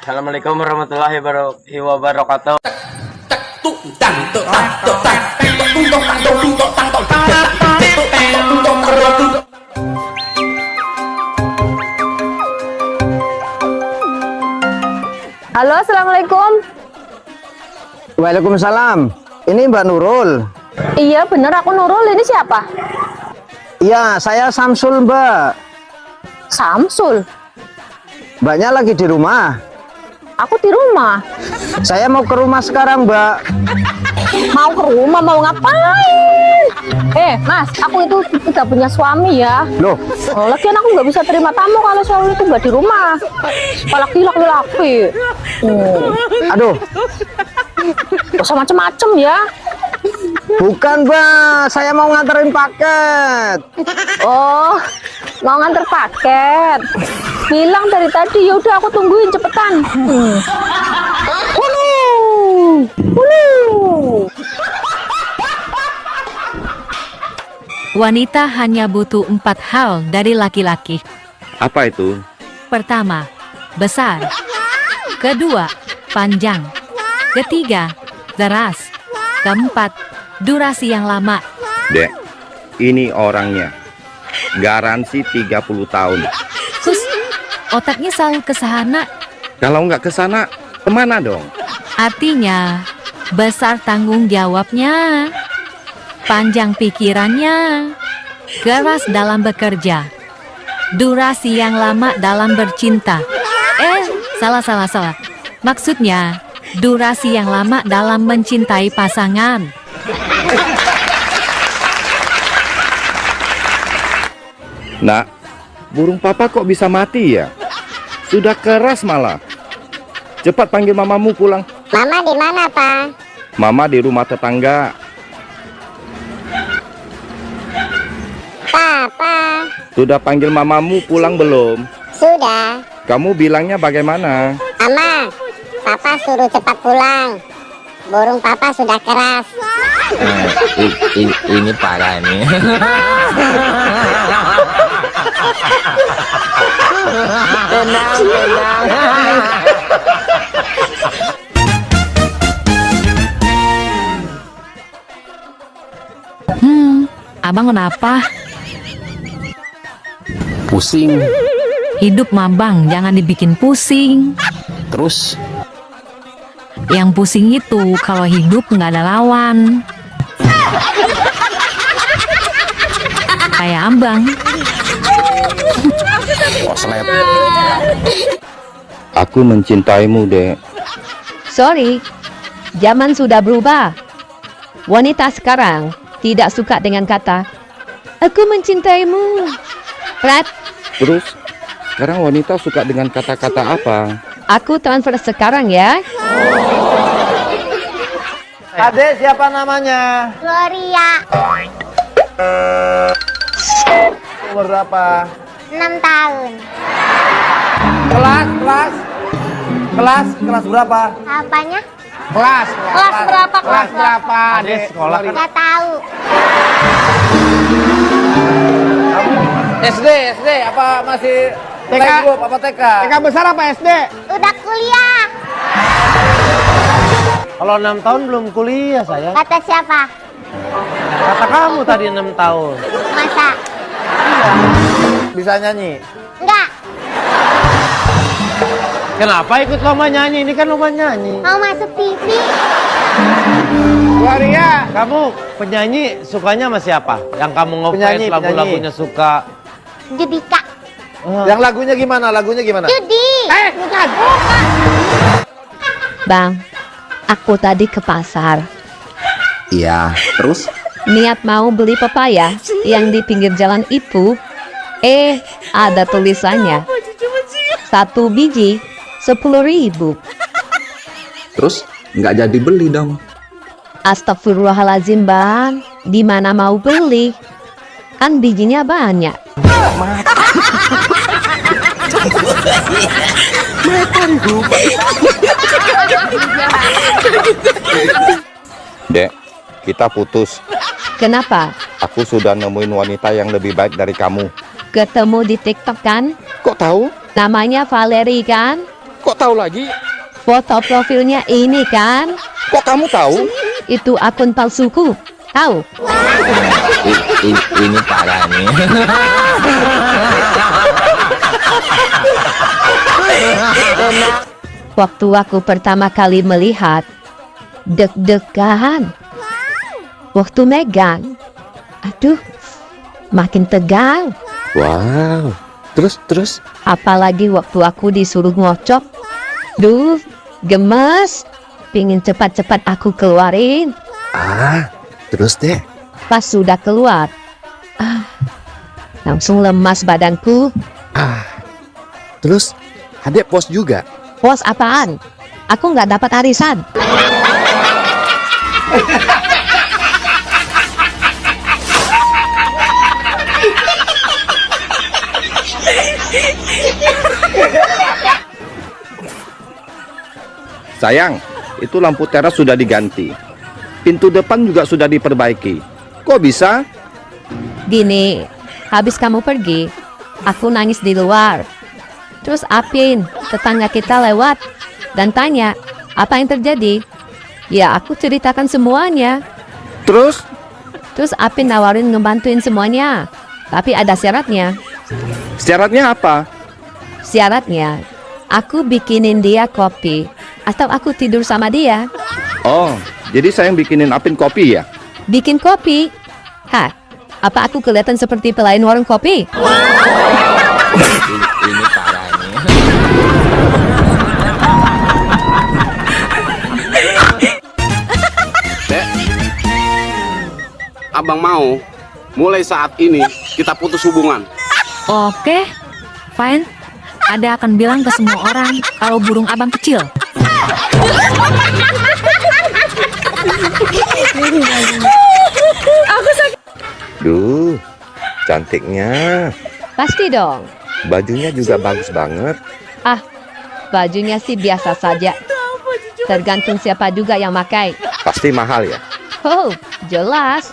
Assalamualaikum warahmatullahi wabarakatuh. Halo, assalamualaikum. Waalaikumsalam. Ini Mbak Nurul. Iya bener, aku Nurul. Ini siapa? Iya, saya Samsul, Mbak. Samsul. Mbaknya lagi di rumah. Aku di rumah. Saya mau ke rumah sekarang, Mbak. Mau ke rumah, mau ngapain? Mas, aku itu tidak punya suami ya. Loh, Lagian aku nggak bisa terima tamu kalau suami itu nggak di rumah. Apalagi laki-laki. aduh, Gak usah macem-macem ya. bukan, Mbak. Saya mau nganterin paket. Oh, mau nganter paket. Bilang dari tadi, yaudah aku tungguin cepetan. Wanita hanya butuh 4 hal dari laki-laki. Apa itu? Pertama, besar. Kedua, panjang. Ketiga, deras. Keempat, durasi yang lama. Dek, ini orangnya. Garansi 30 tahun. Sus, otaknya selalu ke sana. Kalau nggak ke sana, kemana dong? Artinya, besar tanggung jawabnya. Panjang pikirannya. Keras dalam bekerja. Durasi yang lama dalam bercinta. Salah. Maksudnya, durasi yang lama dalam mencintai pasangan. Nak, burung papa kok bisa mati ya? Sudah keras malah. Cepat panggil mamamu pulang. Mama di mana, Pak? Mama di rumah tetangga. Papa. Sudah panggil mamamu pulang belum? Sudah. Kamu bilangnya bagaimana? Mama, Papa suruh cepat pulang. Burung Papa sudah keras. Ini parah nih. Tenang. Abang kenapa? Pusing. Hidup mabang, jangan dibikin pusing. Terus Yang pusing itu kalau hidup nggak ada lawan. Kayak abang. koslet. Aku mencintaimu, Dek. Sorry, zaman sudah berubah. Wanita sekarang tidak suka dengan kata "aku mencintaimu". Rat, Terus, sekarang wanita suka dengan kata-kata apa? aku transfer sekarang ya. Adek, siapa namanya? Gloria, Umur berapa? 6 tahun. Kelas berapa? Apanya? Kelas berapa? Kelas berapa? Adek sekolah kan? Nggak tahu. SD apa masih playgroup apa TK? TK besar apa SD? Udah kuliah. Kalau 6 tahun belum kuliah saya. Kata siapa? Kata kamu tadi 6 tahun. Masa? Bisa nyanyi? Enggak. Kenapa ikut lomba nyanyi? Ini kan lomba nyanyi. Mau masuk TV? Gloria, Kamu penyanyi sukanya sama siapa? Yang kamu ngefans lagu-lagunya suka? Judika. yang lagunya gimana? Judi. Bukan. Bang, aku tadi ke pasar. Iya, terus Niat mau beli pepaya yang di pinggir jalan itu. Ada tulisannya. 1 biji 10.000. terus nggak jadi beli dong. Astagfirullahaladzim, Bang. Di mana mau beli? Kan bijinya banyak. Dek, kita putus. Kenapa? Aku sudah nemuin wanita yang lebih baik dari kamu. Ketemu di TikTok kan? Kok tahu? Namanya Valerie kan? Kok tahu lagi? Foto profilnya ini kan? Kok kamu tahu? Itu akun palsuku. Tahu? Ini parah nih. Waktu aku pertama kali melihat, deg-degan. Waktu megang, aduh, makin tegang. Wow. Terus? Apalagi waktu aku disuruh ngocok. Duh, gemes. Pingin cepat-cepat aku keluarin. Terus deh. Pas sudah keluar, langsung lemas badanku. Terus, adek pos juga. Pos apaan? Aku nggak dapat arisan. Sayang, itu lampu teras sudah diganti. Pintu depan juga sudah diperbaiki. Kok bisa? Gini, habis kamu pergi, aku nangis di luar. Terus Apin, tetangga kita lewat dan tanya, apa yang terjadi? Ya, aku ceritakan semuanya. Terus? Terus Apin nawarin ngebantuin semuanya. Tapi ada syaratnya. Syaratnya apa? Syaratnya, aku bikinin dia kopi. Atau aku tidur sama dia. Oh, jadi saya yang bikinin Apin kopi ya? Bikin kopi? Hah, apa aku kelihatan seperti pelayan warung kopi? Ini parah nih. Dek, abang mau mulai saat ini kita putus hubungan. Oke, fine. Ada akan bilang ke semua orang kalau burung abang kecil. Duh, cantiknya. Pasti dong. Bajunya juga bagus banget. Bajunya sih biasa saja. Tergantung siapa juga yang pakai. Pasti mahal ya? Oh, jelas.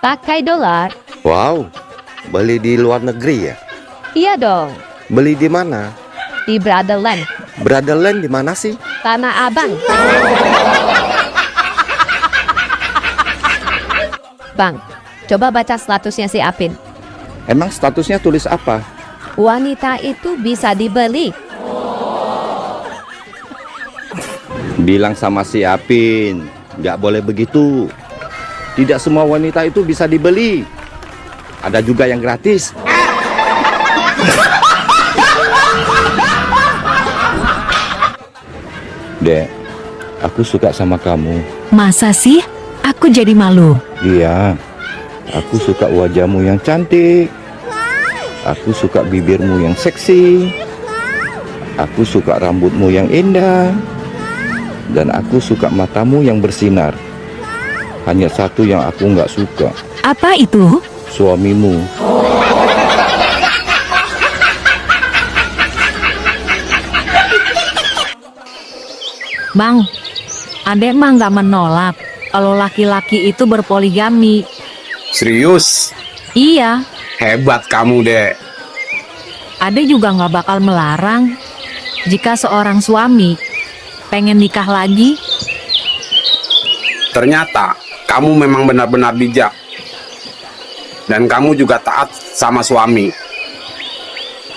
Pakai dolar. Wow, beli di luar negeri ya? Iya dong. Beli di mana? Di Brotherland. Brotherland di mana sih? Tanah Abang. Bang, coba baca statusnya si Apin. Emang statusnya tulis apa? Wanita itu bisa dibeli. Bilang sama si Apin, nggak boleh begitu. Tidak semua wanita itu bisa dibeli. Ada juga yang gratis. Dek, aku suka sama kamu. Masa sih? Aku jadi malu. Iya, aku suka wajahmu yang cantik. Aku suka bibirmu yang seksi. Aku suka rambutmu yang indah. Dan aku suka matamu yang bersinar. Hanya satu yang aku nggak suka. Apa itu? Suamimu. Bang, adek mah nggak menolak kalau laki-laki itu berpoligami. Serius? Iya, Hebat kamu, Dek. adek juga nggak bakal melarang jika seorang suami pengen nikah lagi. Ternyata kamu memang benar-benar bijak. Dan kamu juga taat sama suami.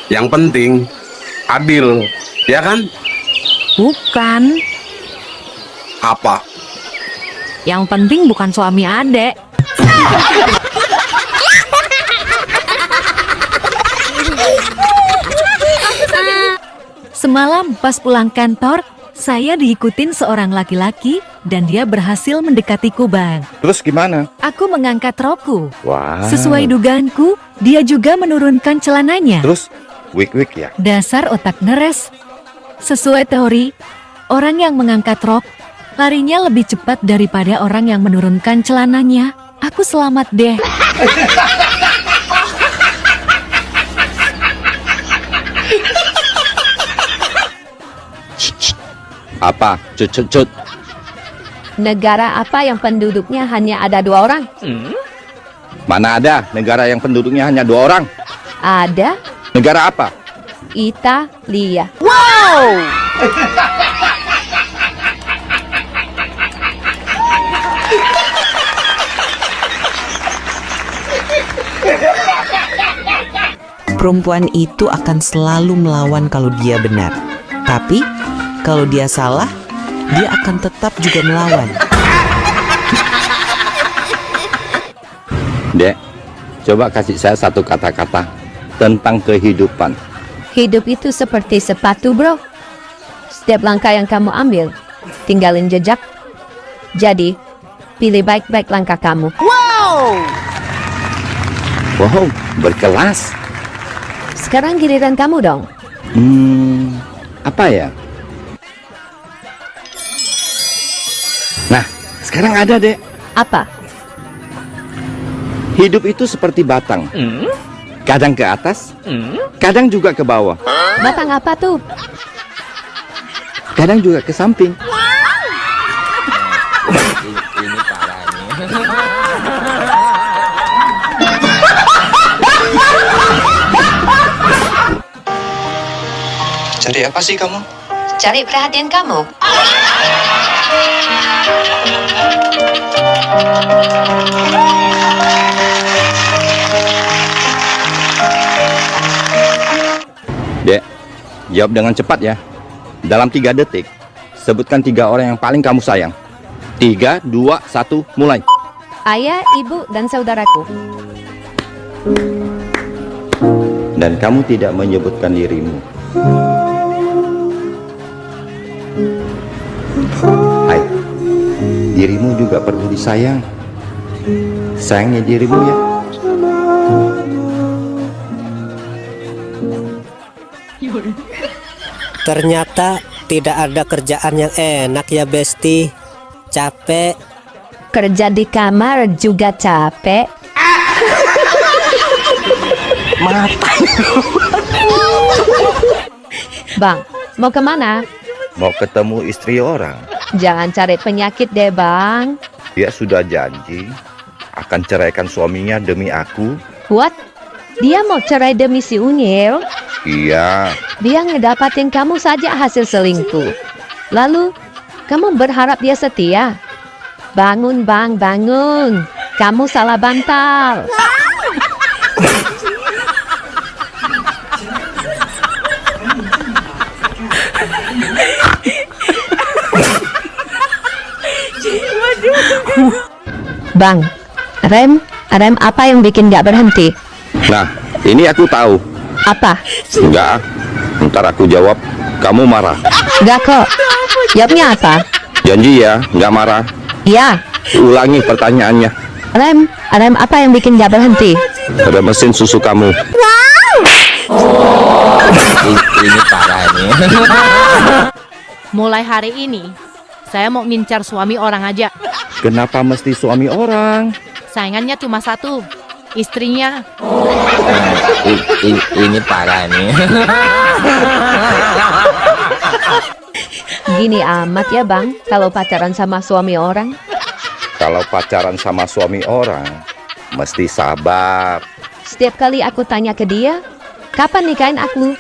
Yang penting adil, ya kan? Bukan, Apa? yang penting bukan suami adek. Semalam pas pulang kantor, saya diikutin seorang laki-laki dan dia berhasil mendekatiku, Bang. Terus gimana? Aku mengangkat rokku. Wah. Sesuai dugaanku, dia juga menurunkan celananya. Terus wik-wik ya? Dasar otak neres. Sesuai teori, orang yang mengangkat rok larinya lebih cepat daripada orang yang menurunkan celananya. Aku selamat deh. Apa? Cut. Negara apa yang penduduknya hanya ada 2 orang? Mana ada negara yang penduduknya hanya 2 orang? Ada Negara apa? Italia. Wow! Perempuan itu akan selalu melawan kalau dia benar. Tapi kalau dia salah, dia akan tetap juga melawan. Dek, coba kasih saya satu kata-kata tentang kehidupan. Hidup itu seperti sepatu, bro. Setiap langkah yang kamu ambil, tinggalin jejak. Jadi, pilih baik-baik langkah kamu. Wow, berkelas. Sekarang giliran kamu dong. Apa ya? Nah, sekarang ada, Dek. Apa? Hidup itu seperti batang. Kadang ke atas, kadang juga ke bawah. Batang apa tuh? Kadang juga ke samping. Ini parah nih. Cari apa sih kamu? Cari perhatian kamu. Dek, jawab dengan cepat ya. Dalam 3 detik, sebutkan 3 orang yang paling kamu sayang. 3, 2, 1, mulai. Ayah, ibu, dan saudaraku. Dan kamu tidak menyebutkan dirimu. Hai, dirimu juga perlu disayang. Sayangi dirimu ya. Ternyata tidak ada kerjaan yang enak ya Besti. Capek. Kerja di kamar juga capek. Bang, mau kemana? Mau ketemu istri orang. Jangan cari penyakit deh, Bang. Dia sudah janji akan ceraikan suaminya demi aku. What? Dia mau cerai demi si Unyil? Iya. Dia ngedapatin kamu saja hasil selingkuh. Lalu, kamu berharap dia setia? Bangun, Bang, bangun. Kamu salah bantal. Bang, rem apa yang bikin gak berhenti? Nah, ini aku tahu. Apa? Enggak, ntar aku jawab, kamu marah. Gak kok. Jawabnya apa? Janji ya, nggak marah. Iya. Ulangi pertanyaannya. Rem apa yang bikin gak berhenti? Ada mesin susu kamu. Ini parah nih. Mulai hari ini, saya mau ngincar suami orang aja. Kenapa mesti suami orang? Saingannya cuma satu, istrinya. Ini parah nih. Gini amat ya Bang, kalau pacaran sama suami orang. Kalau pacaran sama suami orang, mesti sabar. Setiap kali aku tanya ke dia, kapan nikahin aku?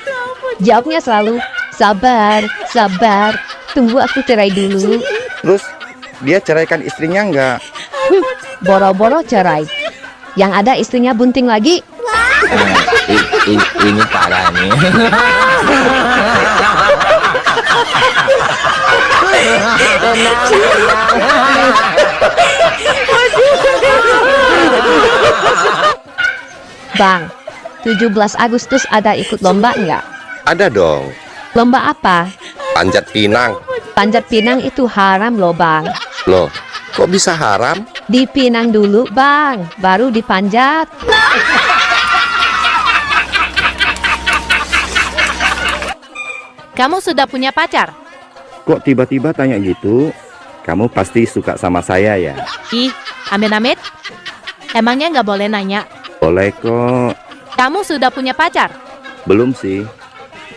Jawabnya selalu, sabar, sabar, tunggu aku cerai dulu. Terus, dia ceraikan istrinya nggak? Boro-boro cerai. Yang ada istrinya bunting lagi. Ini parah nih. Bang, 17 Agustus ada ikut lomba nggak? Ada dong. Lomba apa? Panjat pinang. Panjat pinang itu haram loh Bang. Loh, kok bisa haram? Dipinang dulu Bang, baru dipanjat. Kamu sudah punya pacar? Kok tiba-tiba tanya gitu? Kamu pasti suka sama saya ya? Ih, amit-amit. Emangnya nggak boleh nanya? Boleh kok. Kamu sudah punya pacar? Belum sih.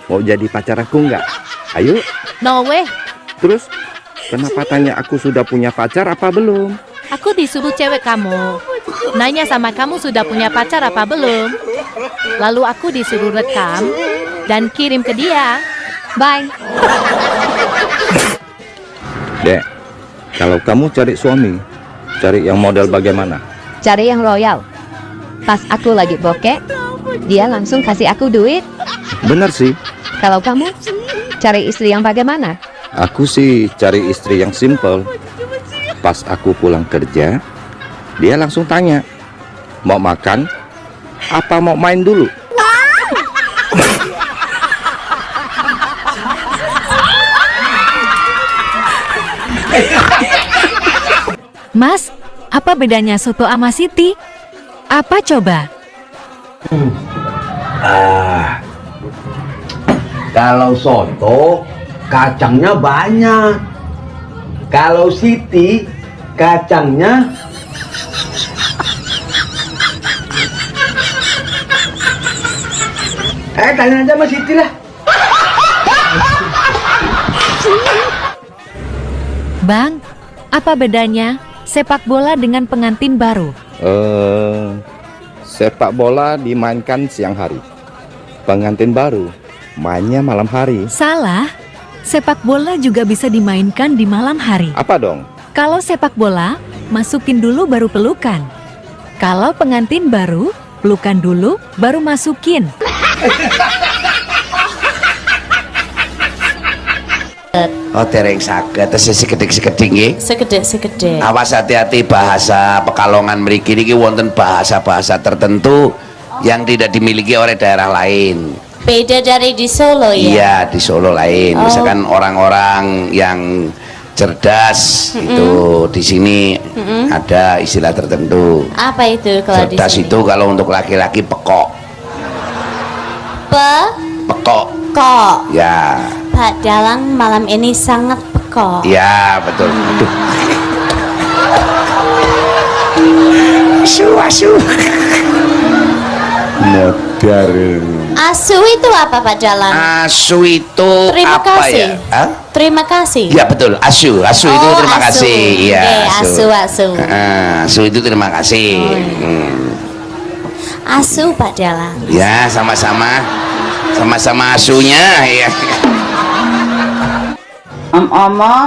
Mau jadi pacar aku nggak? Ayo. No way. Terus, kenapa tanya aku sudah punya pacar apa belum? Aku disuruh cewek kamu. Nanya sama kamu sudah punya pacar apa belum? Lalu aku disuruh rekam dan kirim ke dia. Bye. Dek, kalau kamu cari suami, cari yang model bagaimana? Cari yang loyal. Pas aku lagi bokeh, dia langsung kasih aku duit. Bener sih. Kalau kamu cari istri yang bagaimana? Aku sih cari istri yang simple. Pas aku pulang kerja, dia langsung tanya, mau makan? Apa mau main dulu? Mas, apa bedanya soto sama Siti? Apa coba? Kalau soto kacangnya banyak. Kalau Siti kacangnya tanya aja sama Siti lah. Bang, apa bedanya sepak bola dengan pengantin baru? Sepak bola dimainkan siang hari. Pengantin baru mainnya malam hari. Salah. Sepak bola juga bisa dimainkan di malam hari. Apa dong? Kalau sepak bola, masukin dulu baru pelukan. Kalau pengantin baru, pelukan dulu baru masukin. Oh, tereng saged tes sekedhik-sekedhik nggih. Sekedek. Awas hati-hati bahasa Pekalongan mriki niki wonten bahasa-bahasa tertentu yang tidak dimiliki oleh daerah lain. Beda dari di Solo ya? Iya, di Solo lain. Misalkan orang-orang yang cerdas itu di sini ada istilah tertentu. Apa itu kalau di Cerdas sini? itu kalau untuk laki-laki pekok. Pekok. Kok. Ya. Pak Dalang malam ini sangat pekok. Ya, betul. Aduh. Asu. Modar. Asu itu apa Pak Dalang? Asu itu Terima apa kasih. ya? Hah? Terima kasih. Ya betul, asu itu terima asu. kasih. Iya, Oke, asu. Asu itu terima kasih. Asu Pak Dalang. Ya, sama-sama asunya ya. Omo,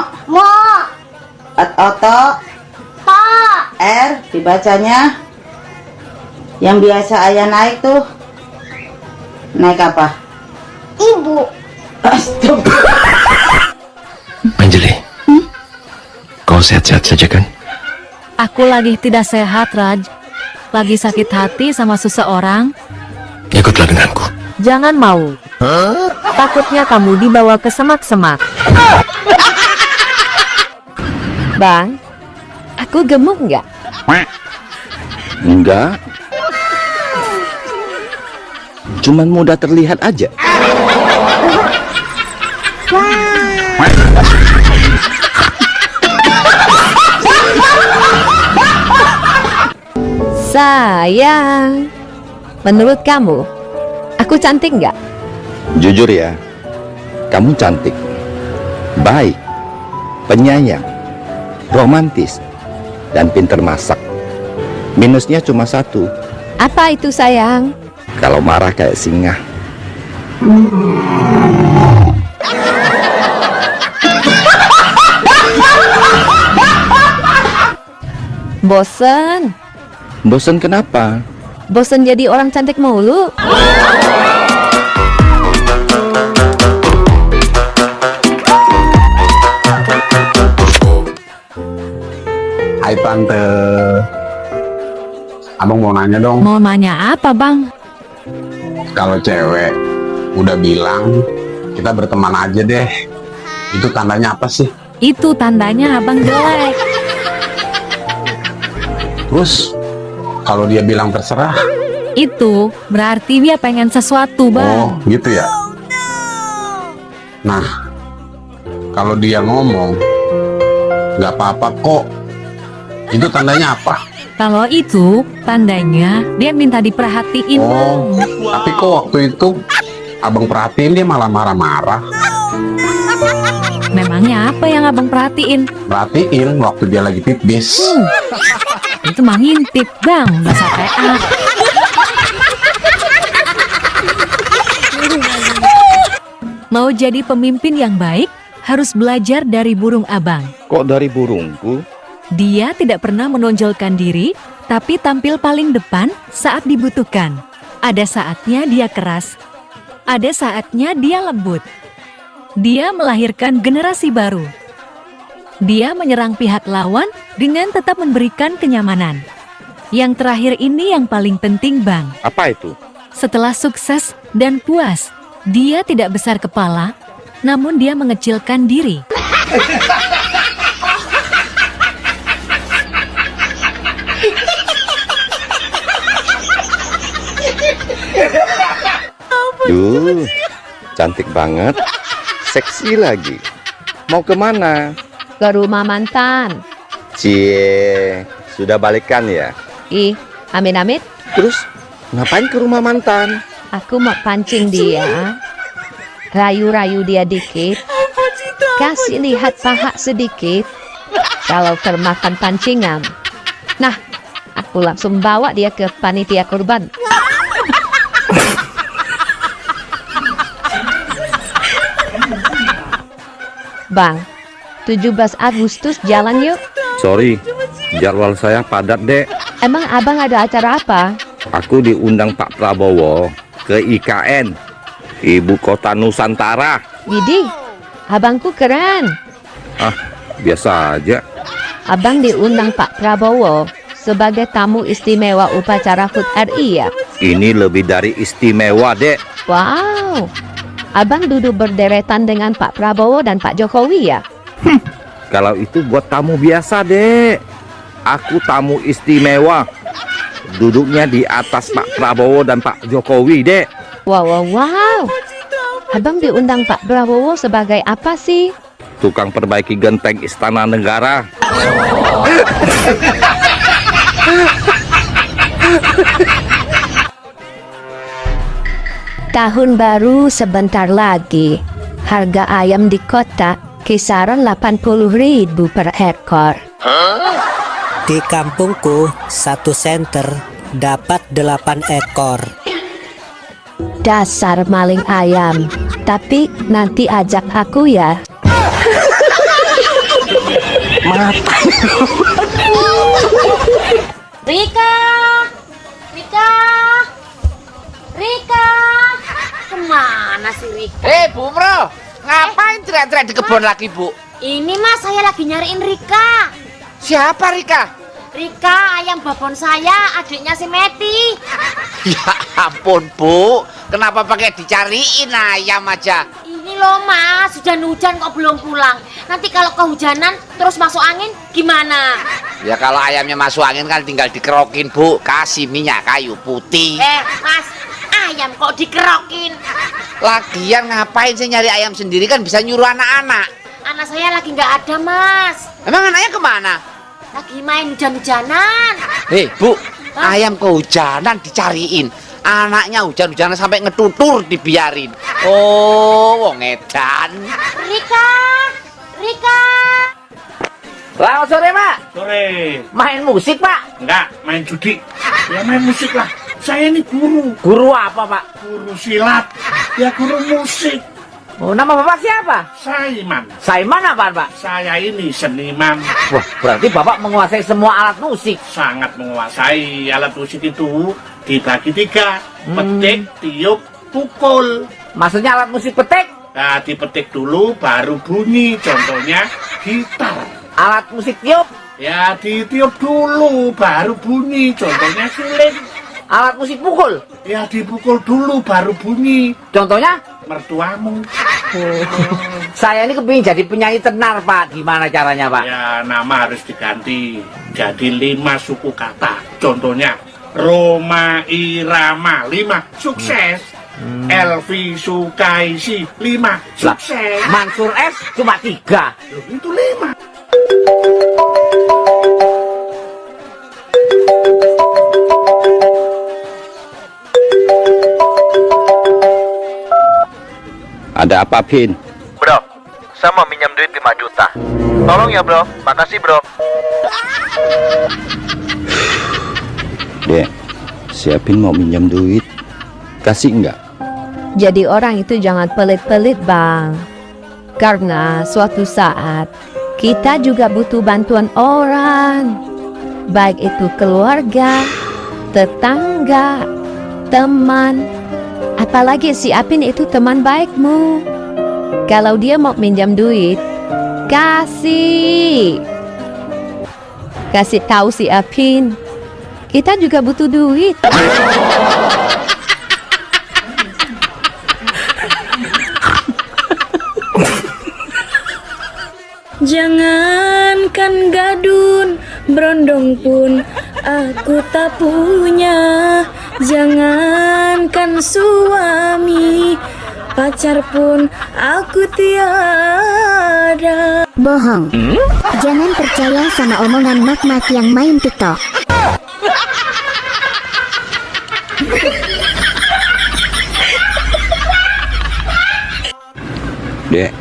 Oto, R dibacanya. Yang biasa ayah naik tuh naik apa? Ibu. Anjali, kau sehat-sehat saja kan? Aku lagi tidak sehat, Raj. Lagi sakit hati sama seseorang. Ikutlah denganku. Jangan mau. Takutnya kamu dibawa ke semak-semak. Bang, aku gemuk nggak? Enggak. Cuman mudah terlihat aja. Sayang, menurut kamu, aku cantik nggak? Jujur ya, kamu cantik, baik, penyayang, romantis, dan pinter masak. Minusnya cuma satu. Apa itu sayang? Kalau marah kayak singa. Bosen. Bosen kenapa? Bosen jadi orang cantik mulu. Hai Tante. Abang mau nanya dong. Mau nanya apa, Bang? Kalau cewek udah bilang kita berteman aja deh, itu tandanya apa sih? Itu tandanya abang jelek. Terus kalau dia bilang terserah? Itu berarti dia pengen sesuatu, Bang. Oh gitu ya. Nah, kalau dia ngomong nggak apa-apa kok, itu tandanya apa? Kalau itu tandanya dia minta diperhatiin, Oh, Bang. tapi kok waktu itu abang perhatiin dia malah marah-marah. Memangnya apa yang abang perhatiin? Perhatiin waktu dia lagi pipis. Itu mah ngintip, Bang, bahasa PA. Mau jadi pemimpin yang baik, harus belajar dari burung abang. Kok dari burungku? Dia tidak pernah menonjolkan diri, tapi tampil paling depan saat dibutuhkan. Ada saatnya dia keras, ada saatnya dia lembut. Dia melahirkan generasi baru. Dia menyerang pihak lawan dengan tetap memberikan kenyamanan. Yang terakhir ini yang paling penting, Bang. Apa itu? Setelah sukses dan puas, dia tidak besar kepala, namun dia mengecilkan diri. Duh, cantik banget. Seksi lagi. Mau kemana? Ke rumah mantan. Cie, sudah balikan ya? Ih, amit-amit. Terus, ngapain ke rumah mantan? Aku mau pancing dia. Rayu-rayu dia dikit. Kasih lihat paha sedikit. Kalau termakan pancingan. Nah, aku langsung bawa dia ke panitia kurban. Bang, 17 Agustus jalan yuk. Sorry, jadwal saya padat, Dek. Emang abang ada acara apa? Aku diundang Pak Prabowo ke IKN, Ibu Kota Nusantara. Widih, abangku keren. Ah, biasa aja. Abang diundang Pak Prabowo sebagai tamu istimewa upacara HUT RI ya? Ini lebih dari istimewa, Dek. Wow, abang duduk berderetan dengan Pak Prabowo dan Pak Jokowi ya? Kalau itu buat tamu biasa, Dek. Aku tamu istimewa. Duduknya di atas Pak Prabowo dan Pak Jokowi, Dek. Wow, wow, wow. Abang diundang Pak Prabowo sebagai apa sih? Tukang perbaiki genteng Istana Negara. Tahun baru sebentar lagi. Harga ayam di kota kisaran 80.000 per ekor. Di kampungku, 1 senter dapat 8 ekor. Dasar maling ayam. Tapi nanti ajak aku ya. Mata. Rika! Rika! Rika! Kemana sih Rika? Bu Bro, ngapain teriak-teriak di kebun lagi, Bu? Ini mas, saya lagi nyariin Rika. Siapa Rika? Rika, ayam babon saya, adiknya si Meti. Ya ampun, Bu. Kenapa pakai dicariin ayam aja? Ini loh mas, hujan-hujan kok belum pulang. Nanti kalau kehujanan terus masuk angin gimana? Ya kalau ayamnya masuk angin kan tinggal dikerokin, Bu. Kasih minyak kayu putih. Mas, ayam kok dikerokin? Lagian ngapain sih nyari ayam sendiri, kan bisa nyuruh anak-anak. Anak saya lagi nggak ada mas. Emang anaknya kemana? Lagi main hujan-hujanan. Bu, ayam kehujanan dicariin. Anaknya hujan-hujanan sampai ngetutur dibiarin. Oh, wong edan. Rika! Rika! Selamat sore, Pak. Sore. Main musik, Pak? Enggak, main judi. Ya main musik lah. Saya ini guru. Guru apa, Pak? Guru silat. Ya guru musik. Oh, nama Bapak siapa? Saiman. Saiman apa, Pak? Saya ini seniman. Wah, berarti Bapak menguasai semua alat musik. Sangat menguasai. Alat musik itu dibagi 3. Petik, tiup, pukul. Maksudnya alat musik petik? Nah, dipetik dulu baru bunyi. Contohnya gitar. Alat musik tiup? Ya, ditiup dulu baru bunyi. Contohnya suling. Alat musik pukul? Ya, dipukul dulu baru bunyi. Contohnya? Mertuamu. Saya ini kepingin jadi penyanyi tenar, Pak. Gimana caranya, Pak? Ya, nama harus diganti. Jadi 5 suku kata. Contohnya Roma Irama 5 sukses. Elvi Sukaisi 5 sukses. Mansur S cuma 3. Loh, itu 5. Ada apa, Pin? Bro, saya mau minjam duit 5 juta. Tolong ya, bro. Makasih, bro. Dek, siapin mau minjam duit. Kasih enggak? Jadi orang itu jangan pelit-pelit, Bang. Karena suatu saat kita juga butuh bantuan orang, baik itu keluarga, tetangga, teman. Apalagi si Apin itu teman baikmu. Kalau dia mau minjam duit, kasih tahu si Apin, kita juga butuh duit. Jangankan gadun, berondong pun aku tak punya. Jangankan suami, pacar pun aku tiada. Bohong. Jangan percaya sama omongan mak-mak yang main TikTok. Dek,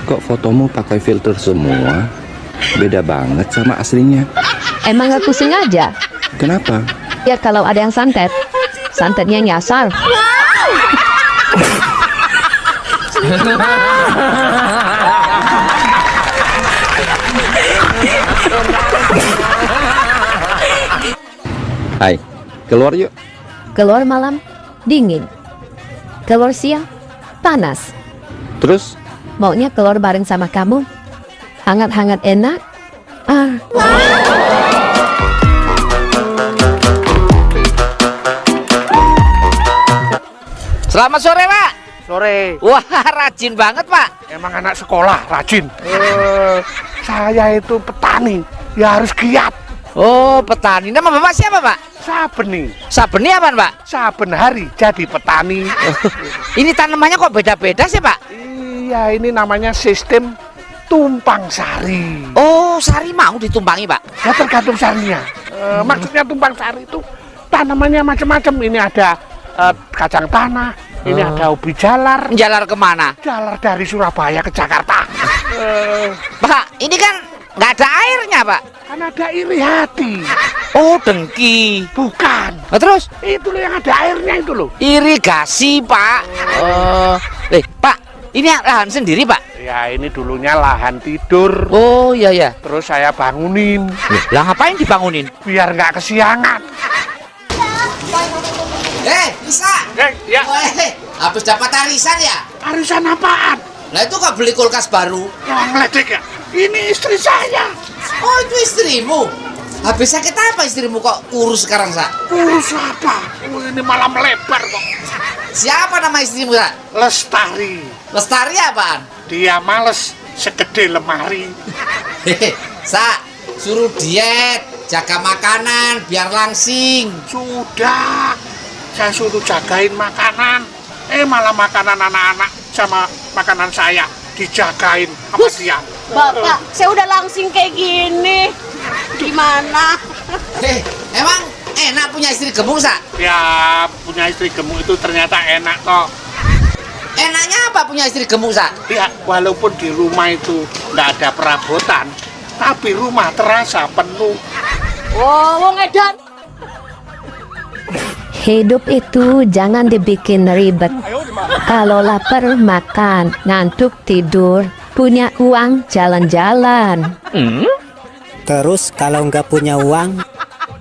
kok fotomu pakai filter semua? Beda banget sama aslinya. Emang aku sengaja? Kenapa? Ya kalau ada yang santet, santetnya nyasar. Hai, keluar yuk. Keluar malam, dingin. Keluar siang, panas. Terus? Maunya keluar bareng sama kamu. Hangat-hangat enak. Selamat sore, Pak. Sore. Wah, rajin banget, Pak. Emang anak sekolah rajin. Saya itu petani, ya harus giat. Oh, petani. Nama Bapak siapa, Pak? Sabeni. Sabeni apaan, Pak? Saben hari jadi petani. Ini tanamannya kok beda-beda sih, Pak? Iya, ini namanya sistem tumpang sari. Oh, sari mau ditumpangi, Pak? Ya tergantung sarinya. Maksudnya tumpang sari itu tanamannya macam-macam. Ini ada kacang tanah, ini ada ubi jalar. Jalar kemana? Jalar dari Surabaya ke Jakarta. Pak, ini kan nggak ada airnya, Pak. Kan ada iri hati. Oh, dengki. Bukan. Nah, terus? Itu loh yang ada airnya itu loh. Irigasi, Pak. Pak, ini lahan sendiri, Pak? Ya, ini dulunya lahan tidur. Oh, iya, ya. Terus saya bangunin. Lah, ngapain dibangunin? Biar nggak kesiangan. Bisa? Ya. Habis dapat arisan ya? Arisan apaan? Nah, itu kok beli kulkas baru? Yang ngeledek ya? Ini istri saya. Oh, itu istrimu? Habis sakit apa istrimu kok kurus sekarang, Sa? Kurus apa? Ini malah melebar kok. Siapa nama istrimu, Sa? Lestari. Lestari apaan? Dia males, segede lemari. Sa, suruh diet, jaga makanan biar langsing. Sudah, saya suruh jagain makanan. Malah makanan anak-anak sama makanan saya dijagain sama dia. Bapak, saya udah langsing kayak gini. Gimana? Emang enak punya istri gemuk, Sa? Ya, punya istri gemuk itu ternyata enak kok. Enaknya apa punya istri gemuk, Sa? Ya, walaupun di rumah itu nggak ada perabotan, tapi rumah terasa penuh. Wong edan. Hidup itu jangan dibikin ribet. Kalau lapar makan, ngantuk tidur, punya uang jalan-jalan. Terus kalau nggak punya uang?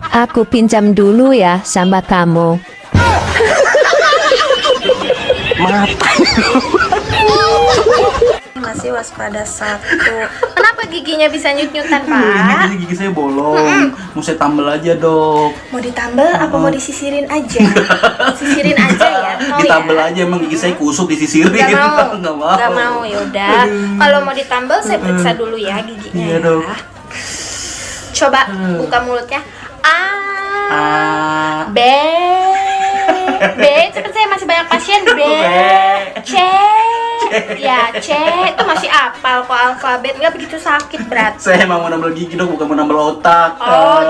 Aku pinjam dulu ya sama kamu. Masih waspada satu. Kenapa giginya bisa nyut-nyutan, Pak? Gigi saya bolong. Mau saya tambel aja, Dok. Mau ditambel apa mau disisirin aja? Sisirin aja ya. Mau ditambel ya? aja, emang gigi saya kusut disisirin. Nggak mau. Nggak mau, yaudah. Kalau mau ditambel saya periksa dulu ya giginya. Iya, Dok. Coba buka mulutnya. B. Cepet, saya masih banyak pasien. B. C. Ya, C. Itu masih apal kok alfabet. Nggak begitu sakit berat. Saya emang mau nambel gigi, Dok, bukan mau nambel otak. Oh,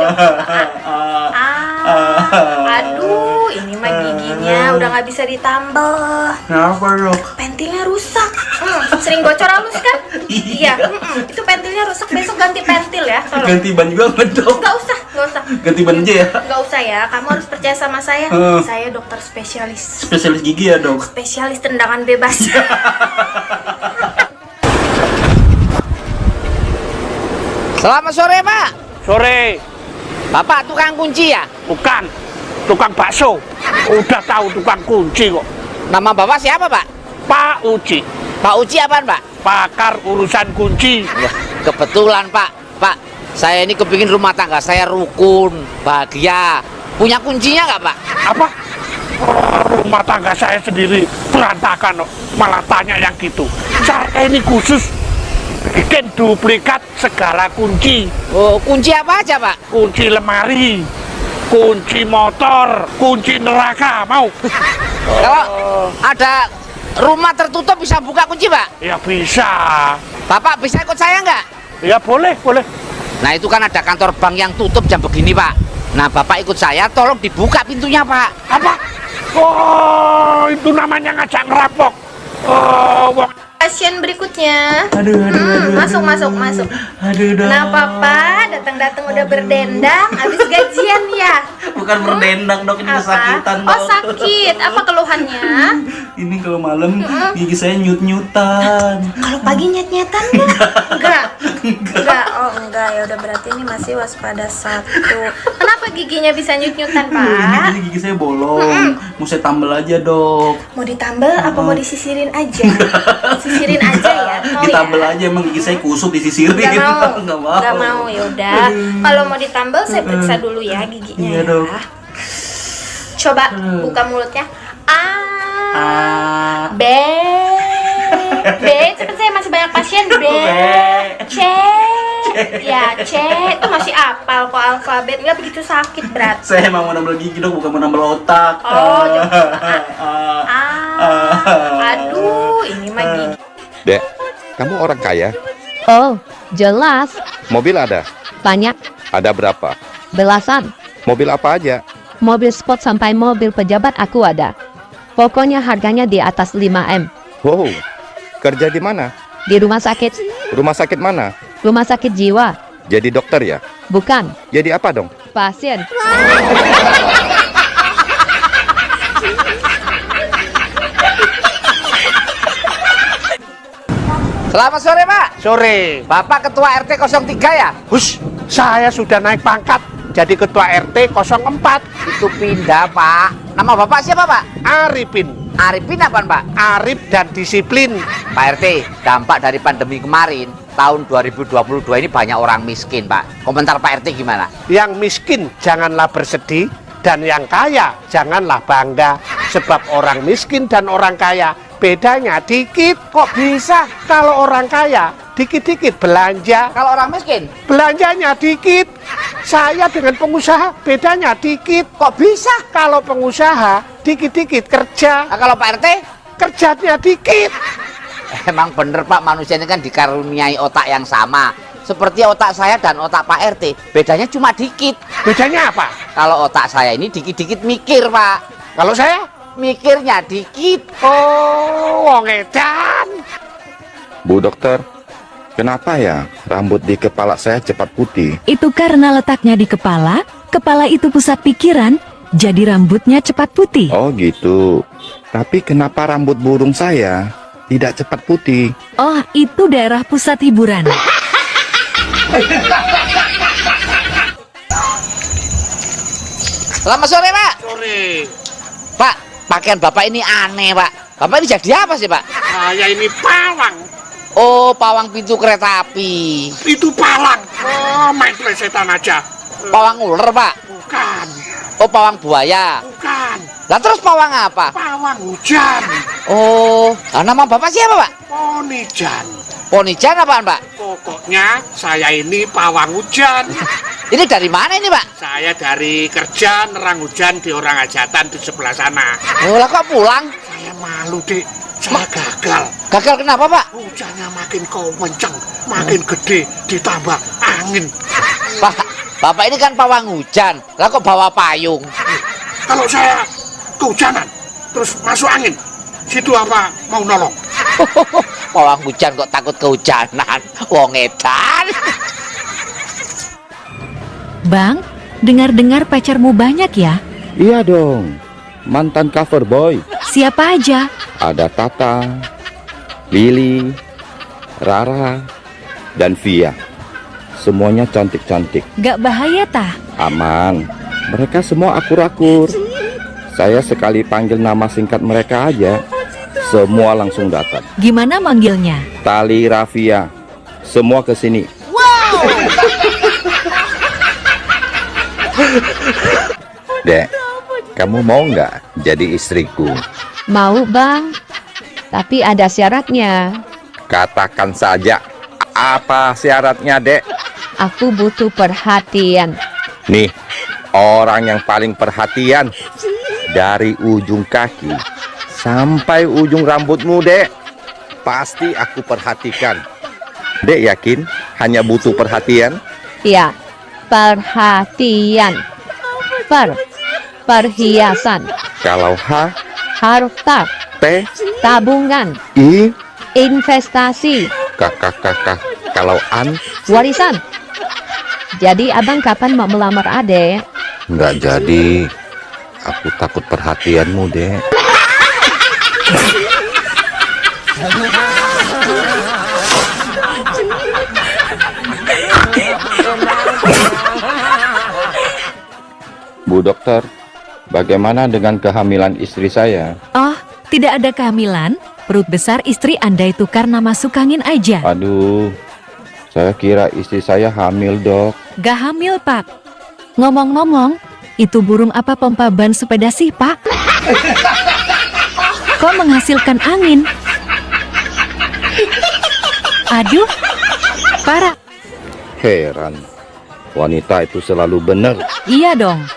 aduh, ini mah giginya udah nggak bisa ditambel. Kenapa, Dok? Pentilnya rusak. Sering bocor halus kan? Iya. Itu pentilnya rusak. Besok ganti pentil ya. Tolong. Ganti ban juga nggak, Dok? Nggak usah. Ganti ban aja ya? Nggak usah ya. Kamu harus percaya sama saya. Saya dokter spesialis. Spesialis gigi ya, Dok? Spesialis tendangan bebas. Selamat sore, Pak. Sore. Bapak tukang kunci ya? Bukan, tukang bakso. Udah tahu tukang kunci kok. Nama Bapak siapa, Pak? Pak Uci. Pak Uci apaan, Pak? Pakar urusan kunci. Wah, kebetulan, Pak. Pak, saya ini kepingin rumah tangga saya rukun, bahagia. Punya kuncinya nggak, Pak? Apa? Rumah tangga saya sendiri berantakan kok. Malah tanya yang gitu. Saya ini khusus bikin duplikat segala kunci. Oh, kunci apa aja, Pak? Kunci lemari, kunci motor, kunci neraka, mau? Kalau ada rumah tertutup bisa buka kunci, Pak? Ya bisa. Bapak bisa ikut saya nggak? Ya boleh, boleh. Nah, itu kan ada kantor bank yang tutup jam begini, Pak. Nah, Bapak ikut saya, tolong dibuka pintunya, Pak. Apa? Oh, itu namanya ngajak ngerampok. Oh, wong. Pasien berikutnya. Masuk. Kenapa Pak? Datang-datang udah berdendang, habis gajian ya? Bukan berdendang dok, ini kesakitan dok. Oh sakit, apa keluhannya? Ini kalau malam gigi saya nyut-nyutan. Kalau pagi nyet-nyetan enggak? Enggak, ya udah berarti ini masih waspada 1. Kenapa giginya bisa nyut-nyutan Pak? Ini gigi saya bolong, mau saya tambal aja dok. Mau ditambal apa mau disisirin aja? Sisirin aja ya. Ditambal aja, emang gigi saya kusut disisirin. Gak mau. Yaudah. Kalau mau ditambal saya periksa dulu ya giginya. Iya, dok. Coba buka mulutnya. B. Cepet, saya masih banyak pasien. B. C. Ya, C. Itu masih apal kok alfabet. Nggak begitu sakit berat. Saya emang mau nambal gigi dok, bukan mau nambal otak. Oh, aduh, ini mah gigi. Dek, kamu orang kaya? Oh, jelas. Mobil ada? Banyak. Ada berapa? Belasan. Mobil apa aja? Mobil sport sampai mobil pejabat aku ada. Pokoknya harganya di atas 5M. Wow, kerja di mana? Di rumah sakit. Rumah sakit mana? Rumah sakit jiwa. Jadi dokter ya? Bukan. Jadi apa dong? Pasien. Selamat sore, Pak. Sore. Bapak ketua RT 03 ya? Hush, saya sudah naik pangkat jadi ketua RT 04. Itu pindah, Pak. Nama Bapak siapa, Pak? Arifin. Arifin apaan, Pak? Arif dan disiplin. Pak RT, dampak dari pandemi kemarin, tahun 2022 ini banyak orang miskin, Pak. Komentar Pak RT gimana? Yang miskin janganlah bersedih, dan yang kaya janganlah bangga. Sebab orang miskin dan orang kaya bedanya dikit. Kok bisa? Kalau orang kaya dikit-dikit belanja, kalau orang miskin belanjanya dikit. Saya dengan pengusaha bedanya dikit. Kok bisa? Kalau pengusaha dikit-dikit kerja. Nah, kalau Pak RT kerjanya dikit. Emang bener Pak, manusia ini kan dikaruniai otak yang sama. Seperti otak saya dan otak Pak RT, bedanya cuma dikit. Bedanya apa? Kalau otak saya ini dikit-dikit mikir, Pak. Kalau saya mikirnya dikit. Oh, wong edan. Bu dokter, kenapa ya rambut di kepala saya cepat putih? Itu karena letaknya di kepala itu pusat pikiran, jadi rambutnya cepat putih. Oh gitu. Tapi kenapa rambut burung saya tidak cepat putih? Oh, itu daerah pusat hiburan. Selamat sore, Pak. Sore. Pak, pakaian Bapak ini aneh, Pak. Bapak ini jadi apa sih, Pak? Saya ini pawang. Oh, pawang pintu kereta api. Itu palang. Oh, main plesetan aja. Pawang ular, Pak? Bukan. Oh, pawang buaya? Bukan. Lah terus pawang apa? Pawang hujan. Oh, nama Bapak siapa, Pak? Ponijan. Ponijan apaan, Pak? Pokoknya saya ini pawang hujan. Ini dari mana ini, Pak? Saya dari kerja nerang hujan di orang hajatan di sebelah sana. Oh, lah kok pulang? Saya malu, Dik. Saya gagal. Gagal kenapa, Pak? Hujannya makin kenceng, makin gede, ditambah angin. Pak, Bapak ini kan pawang hujan. Lah kok bawa payung? Kalau saya kehujanan, terus masuk angin, situ apa mau nolong? Pawang hujan kok takut kehujanan? Wong edan. Bang, dengar-dengar pacarmu banyak ya? Iya dong, mantan cover boy. Siapa aja? Ada Tata, Lili, Rara, dan Via. semuanya cantik-cantik. Gak bahaya tah? Aman. Mereka semua akur-akur. Saya sekali panggil nama singkat mereka aja, semua langsung datang. Gimana manggilnya? Tali Rafia. Semua ke sini. Wow! Dek, kamu mau nggak jadi istriku? Mau bang, tapi ada syaratnya. Katakan saja, apa syaratnya, Dek? Aku butuh perhatian. Nih, orang yang paling perhatian dari ujung kaki sampai ujung rambutmu, Dek. Pasti aku perhatikan. Dek yakin hanya butuh perhatian? Ya, perhatian. Perhiasan. Kalau H, Harta. T, Tabungan. I, Investasi. kakak. Kalau An, Warisan. Jadi abang kapan mau melamar adek? nggak jadi. Aku takut perhatianmu, Dek. Bu dokter, bagaimana dengan kehamilan istri saya? Oh, tidak ada kehamilan. Perut besar istri Anda itu karena masuk angin aja. Aduh, saya kira istri saya hamil, Dok. Gak hamil, Pak. Ngomong-ngomong, itu burung apa pompa ban sepeda sih, Pak? Kok menghasilkan angin? Aduh, parah. Heran, wanita itu selalu benar. Iya dong.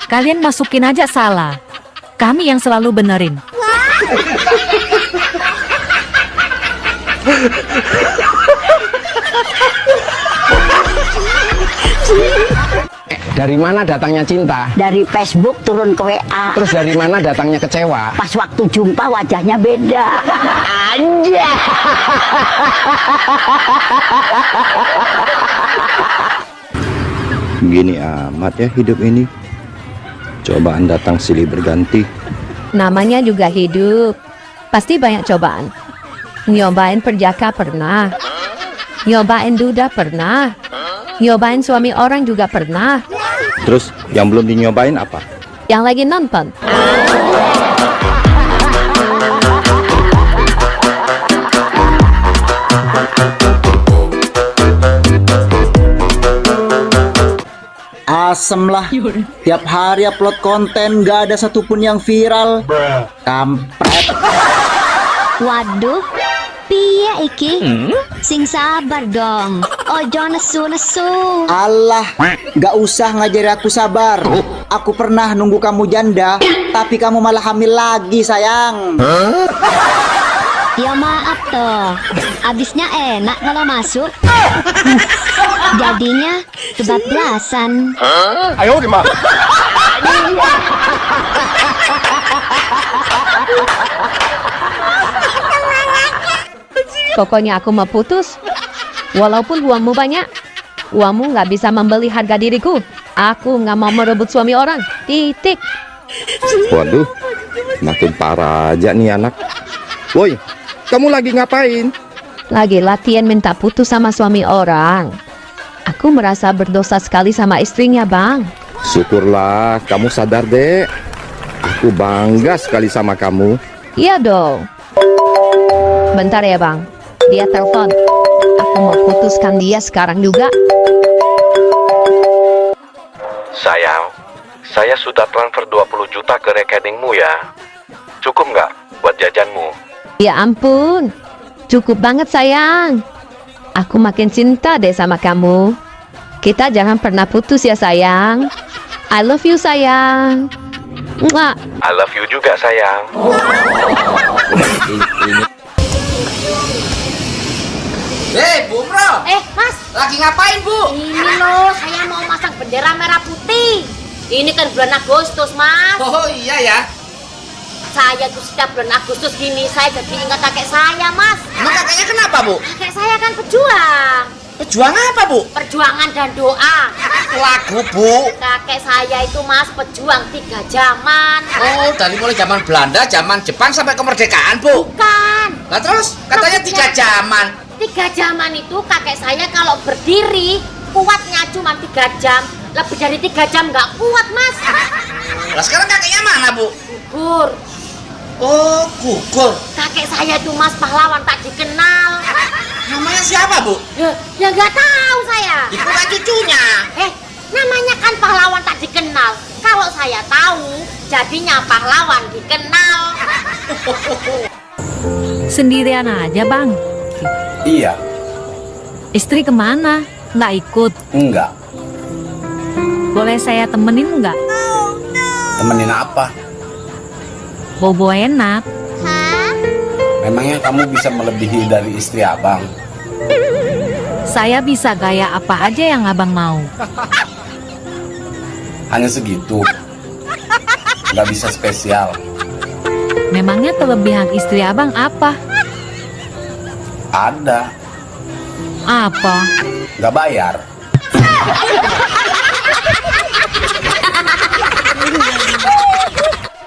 Kalian masukin aja salah. Kami yang selalu benerin. Dari mana datangnya cinta? Dari Facebook turun ke WA. Terus dari mana datangnya kecewa? Pas waktu jumpa wajahnya beda. Aja. Gini amat ya hidup ini. Cobaan datang silih berganti. Namanya juga hidup. Pasti banyak cobaan. Nyobain perjaka pernah. Nyobain duda pernah. Nyobain suami orang juga pernah. Terus yang belum dinyobain apa? Yang lagi nonton. Asem lah. Tiap hari upload konten gak ada satupun yang viral. Kampret. Waduh, piye iki? Sing sabar dong. Ojo nesu-nesu. Allah, gak usah ngajari aku sabar. Aku pernah nunggu kamu janda, tapi kamu malah hamil lagi, sayang. Ya maaf toh, abisnya enak kalau masuk. Jadinya kebablasan. Ayo dimana? Pokoknya aku mau putus. Walaupun uangmu banyak, uangmu nggak bisa membeli harga diriku. Aku nggak mau merebut suami orang. Titik. Waduh, makin parah aja nih anak. Woi, kamu lagi ngapain? Lagi latihan minta putus sama suami orang. Aku merasa berdosa sekali sama istrinya, Bang. Syukurlah kamu sadar, Dek. Aku bangga sekali sama kamu. Iya dong. Bentar ya, Bang. Dia telepon. Aku mau putuskan dia sekarang juga. Sayang, saya sudah transfer 20 juta ke rekeningmu ya. Cukup nggak buat jajanmu? Ya ampun. Cukup banget, sayang. Aku makin cinta deh sama kamu. Kita jangan pernah putus ya, sayang. I love you, sayang. Mwah. I love you juga, sayang. Hei, Bu Bro. Mas. Lagi ngapain, Bu? Ini loh, saya mau masang bendera merah putih. Ini kan bulan Agustus, Mas. Oh iya ya. Saya tuh setiap bulan Agustus gini, saya jadi ingat kakek saya, Mas. Emang kakeknya kenapa, Bu? Kakek saya kan pejuang. Pejuang apa, Bu? Perjuangan dan doa. Lagu, Bu. Kakek saya itu, Mas, pejuang 3 zaman. Oh, dari mulai zaman Belanda, zaman Jepang sampai kemerdekaan, Bu. Bukan. Nah terus, katanya 3 zaman. 3 zaman itu kakek saya kalau berdiri kuatnya cuma 3 jam. Lebih dari 3 jam nggak kuat, Mas. Lah sekarang kakeknya mana, Bu? Gugur. Oh, gugur. Kakek saya itu, Mas, pahlawan tak dikenal. Namanya siapa, Bu? Ya nggak tahu saya. Itu kan cucunya. Namanya kan pahlawan tak dikenal. Kalau saya tahu, jadinya pahlawan dikenal. Sendirian aja, Bang. Iya. Istri kemana? Nggak ikut? Enggak. Boleh saya temenin nggak? Temenin apa? Bobo enak. Memangnya kamu bisa melebihi dari istri abang? Saya bisa gaya apa aja yang abang mau. Hanya segitu. Nggak bisa spesial. Memangnya kelebihan istri abang apa? Ada. Apa? Nggak bayar.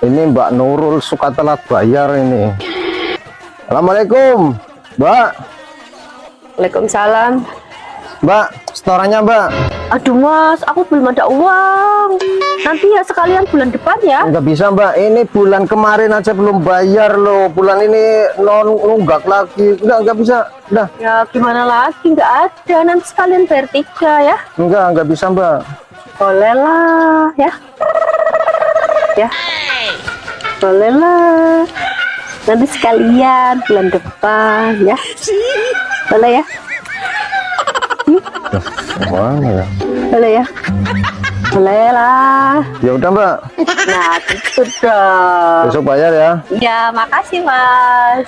Ini Mbak Nurul suka telat bayar ini. Assalamualaikum, Mbak. Waalaikumsalam. Mbak, setorannya Mbak. Aduh Mas, aku belum ada uang. Nanti ya sekalian bulan depan ya. Nggak bisa Mbak, ini bulan kemarin aja belum bayar loh. Bulan ini nunggak lagi. Nggak bisa. Udah. Ya gimana lagi, nggak ada. Nanti sekalian bayar 3 ya. Nggak bisa Mbak. Boleh lah ya. Ya. Boleh lah. Nanti sekalian bulan depan ya. Boleh ya. Mana ya? Boleh ya. Boleh lah. Ya udah Mbak. Nah, gitu dong. Besok bayar ya. Ya, makasih Mas.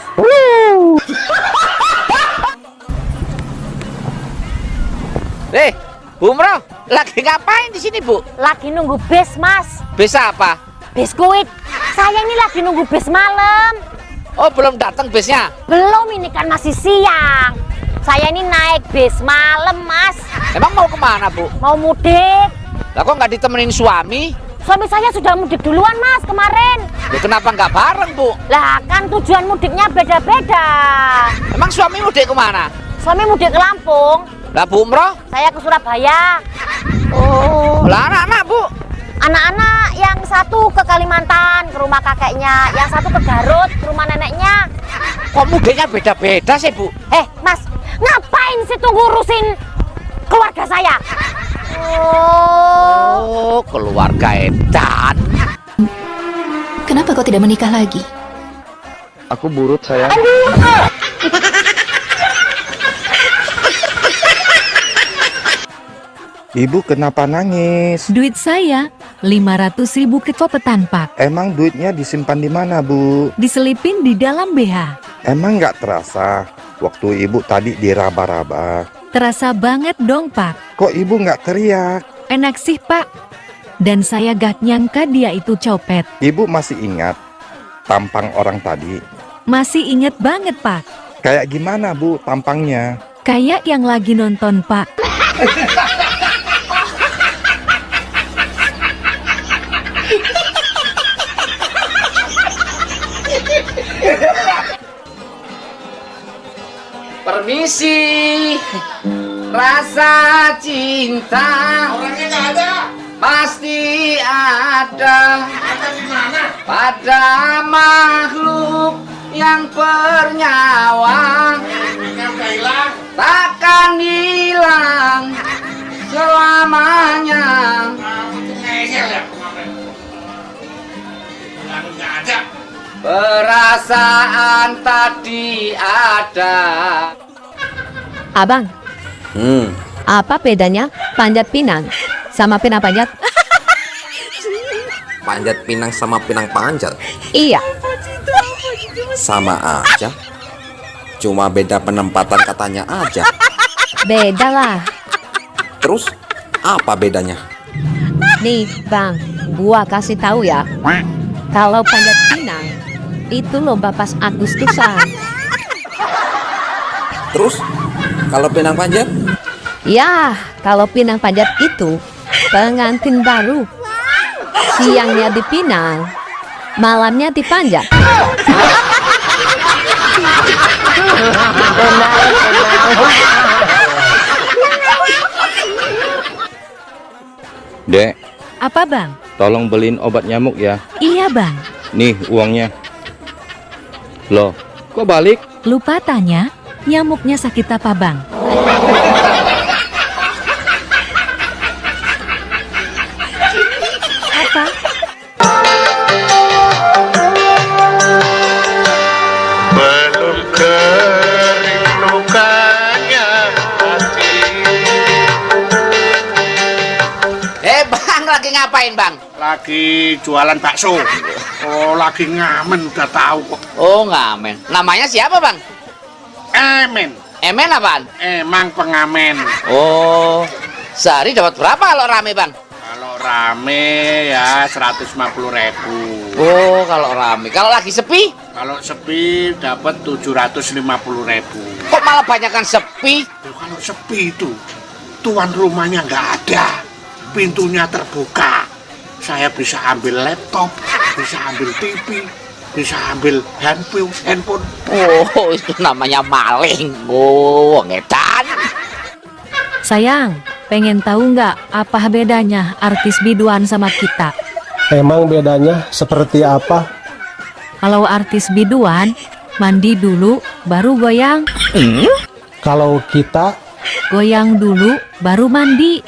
Bu Umroh, lagi ngapain di sini, Bu? Lagi nunggu bis, Mas. Bis apa? Biskuit. Saya ini lagi nunggu bis malam. Oh, belum datang bisnya? Belum, ini kan masih siang. Saya ini naik bis malam, Mas. Emang mau kemana, Bu? Mau mudik. Lah kok nggak ditemenin suami? Suami saya sudah mudik duluan, Mas, kemarin. Ya, kenapa nggak bareng, Bu? Lah, kan tujuan mudiknya beda-beda. Emang suami mudik kemana? Suami mudik ke Lampung. Lah, Bu Umroh? Saya ke Surabaya. Oh, lah anak-anak, Bu? Anak-anak yang satu ke Kalimantan, ke rumah kakeknya. Yang satu ke Garut, ke rumah neneknya. Kok mudiknya beda-beda sih, Bu? Mas, ngapain sih tuh ngurusin keluarga saya? Oh, keluarga edan. Kenapa kau tidak menikah lagi? Aku burut sayang. Ibu kenapa nangis? Duit saya 500.000 kecopetan, Pak. Emang duitnya disimpan di mana, Bu? Diselipin di dalam BH. Emang nggak terasa waktu ibu tadi diraba-raba? Terasa banget dong, Pak. Kok ibu nggak teriak? Enak sih, Pak. Dan saya gak nyangka dia itu copet. Ibu masih ingat tampang orang tadi? Masih inget banget, Pak. Kayak gimana, Bu, tampangnya? Kayak yang lagi nonton, Pak. Permisi, rasa cinta orangnya nggak ada, pasti ada. Ada di mana? Pada makhluk yang bernyawa, takkan hilang selamanya. Perasaan tadi ada. Abang, apa bedanya panjat pinang sama pinang panjat? Panjat pinang sama pinang panjat? Iya. Sama aja. Cuma beda penempatan katanya aja. Beda lah. Terus apa bedanya? Nih bang, gua kasih tahu ya. Kalau panjat pinang itu lomba pas Agustusan. Terus kalau pinang panjat? Ya, kalau pinang panjat itu pengantin baru. Siangnya dipinang, malamnya dipanjat. Dek, Apa bang? tolong beliin obat nyamuk ya. Iya bang. Nih uangnya. Loh, kok balik? Lupa tanya, nyamuknya sakit apa bang? Apa? Belum kering lukanya hati. Bang, lagi ngapain bang? Lagi jualan bakso. Oh, lagi ngamen, udah tahu kok. Oh ngamen. Namanya siapa bang? Emen. Emen apaan? Emang pengamen. Oh, sehari dapat berapa kalau rame bang? Kalau rame ya 150.000. Oh, kalau rame. Kalau lagi sepi? Kalau sepi dapat 750.000. Kok malah banyakan sepi? Kalau sepi itu tuan rumahnya nggak ada, pintunya terbuka. Saya bisa ambil laptop, bisa ambil TV, bisa ambil handphone. Oh, itu namanya maling. Oh, ngedan. Sayang, pengen tahu nggak apa bedanya artis biduan sama kita? Emang bedanya seperti apa? Kalau artis biduan, mandi dulu, baru goyang. Kalau kita Goyang dulu, baru mandi.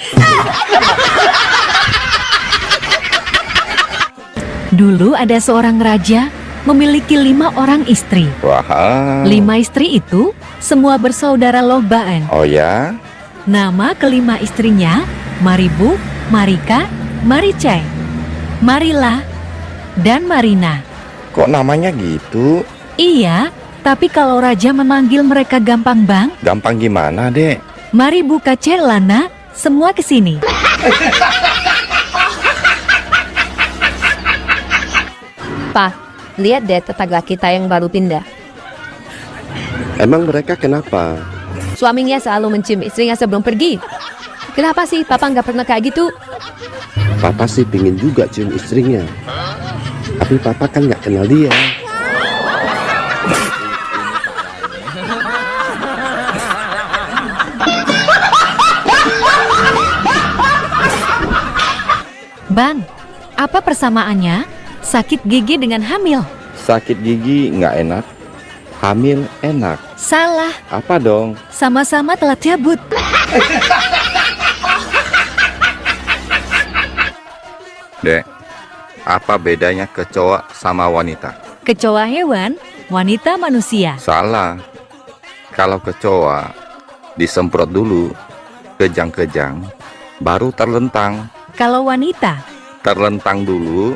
Dulu ada seorang raja memiliki 5 orang istri. Wah. 5 istri itu semua bersaudara lobaen. Oh ya? Nama kelima istrinya Maribu, Marika, Maricai, Marila, dan Marina. Kok namanya gitu? Iya, tapi kalau raja memanggil mereka gampang bang. Gampang gimana, Dek? Maribu, Kace, Lana, semua kesini. Pak, lihat deh tetangga kita yang baru pindah. Emang mereka kenapa? Suaminya selalu mencium istrinya sebelum pergi. Kenapa sih Papa nggak pernah kayak gitu? Papa sih pingin juga cium istrinya. Tapi Papa kan nggak kenal dia. Bang, apa persamaannya sakit gigi dengan hamil? Sakit gigi nggak enak, hamil enak. Salah, Apa dong? sama-sama telah cabut. Dek, apa bedanya kecoa sama wanita? Kecoa hewan, wanita manusia. Salah. Kalau kecoa disemprot dulu, kejang-kejang, baru terlentang. Kalau wanita, Terlentang dulu,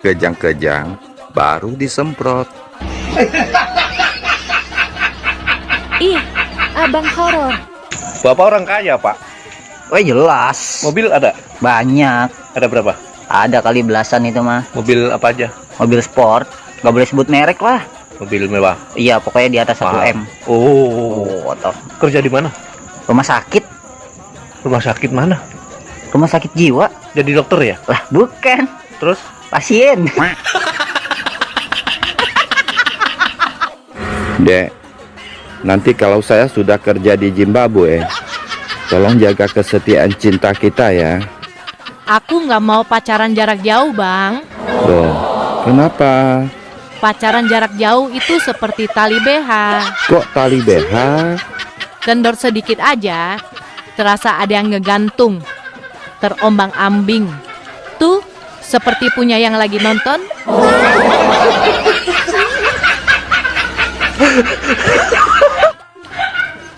kejang-kejang, baru disemprot. ih, abang horor. Bapak orang kaya, Pak. Oh jelas. Mobil ada? Banyak. Ada berapa? Ada kali belasan itu mah. Mobil apa aja? Mobil sport. Gak boleh sebut merek lah. Mobil mewah. Iya, pokoknya di atas 1 M. Oh. Toh. Kerja di mana? Rumah sakit. Rumah sakit mana? Rumah sakit jiwa. Jadi dokter ya? Lah, bukan. Terus? Pasien. Dek, nanti kalau saya sudah kerja di Zimbabwe, tolong jaga kesetiaan cinta kita ya. Aku nggak mau pacaran jarak jauh, Bang. Loh, kenapa? Pacaran jarak jauh itu seperti tali BH. Kok tali BH? Kendor sedikit aja, terasa ada yang ngegantung. Terombang-ambing. Tuh, seperti punya yang lagi nonton.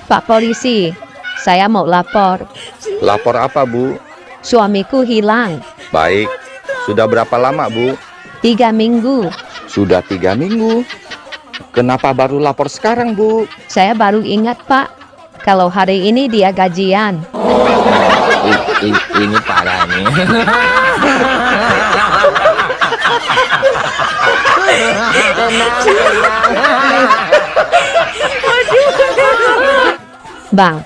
Pak polisi, saya mau lapor. Lapor apa, Bu? Suamiku hilang. Baik. Sudah berapa lama, Bu? 3 minggu. Sudah 3 minggu. Kenapa baru lapor sekarang, Bu? Saya baru ingat, Pak. Kalau hari ini dia gajian. Ini parah nih. Bang,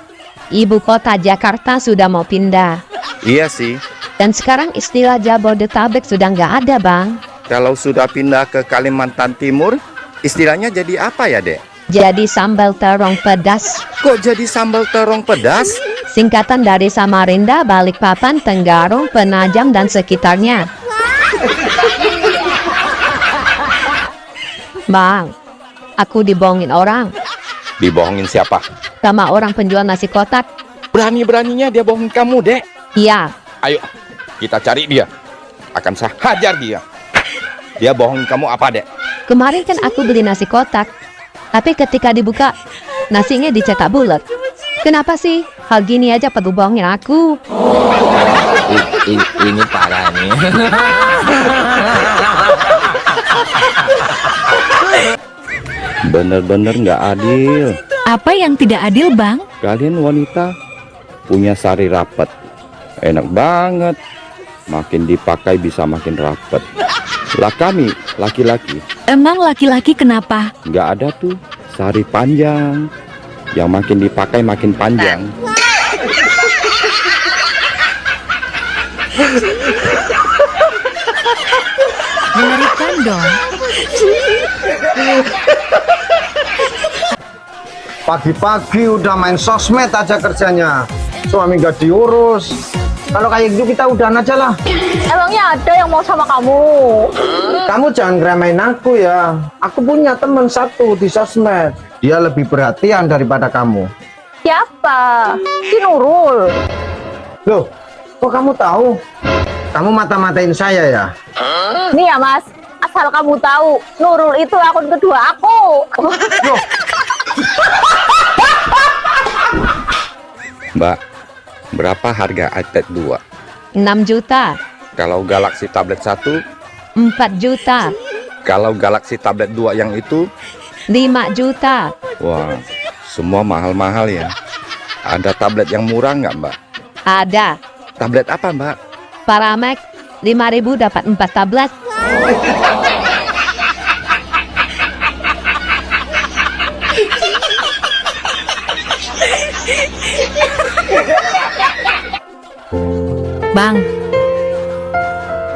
ibu kota Jakarta sudah mau pindah. Iya sih. Dan sekarang istilah Jabodetabek sudah nggak ada, Bang. Kalau sudah pindah ke Kalimantan Timur, istilahnya jadi apa ya, Dek? Jadi sambal terong pedas. Kok jadi sambal terong pedas? Singkatan dari Samarinda, Balikpapan, Tenggarong, Penajam, dan sekitarnya. Bang, aku dibohongin orang. Dibohongin siapa? Sama orang penjual nasi kotak. Berani-beraninya dia bohongin kamu, Dek. Iya. Ayo, kita cari dia. Akan saya hajar dia. Dia bohongin kamu apa, Dek? Kemarin kan aku beli nasi kotak. Tapi ketika dibuka, nasinya dicetak bulat. Kenapa sih? Hal gini aja perlu bohongin aku. Ini parah nih. Bener-bener nggak adil. Apa yang tidak adil, Bang? Kalian wanita punya sari rapet. Enak banget. Makin dipakai bisa makin rapet. Lah kami, laki-laki. Emang laki-laki kenapa? Nggak ada tuh sari panjang. Yang makin dipakai makin panjang. Mengerikan dong. Pagi-pagi udah main sosmed aja kerjanya. Suami gak diurus. Kalau kayak gitu kita udahan aja lah. Emangnya ada yang mau sama kamu? Kamu jangan ngeremehin aku ya. Aku punya teman satu di sosmed. Dia lebih perhatian daripada kamu. Siapa? Si Nurul. Loh, kok kamu tahu? Kamu mata-matain saya ya? Nih ya Mas, asal kamu tahu, Nurul itu akun kedua aku. Loh. Mbak, berapa harga iPad 2? 6 juta. Kalau Galaxy Tablet 1? 4 juta. Kalau Galaxy Tablet 2 yang itu? 5 juta. Wah, semua mahal-mahal ya. Ada tablet yang murah nggak, Mbak? Ada. Tablet apa, Mbak? Paramek 5.000 dapat 4 tablet. Bang.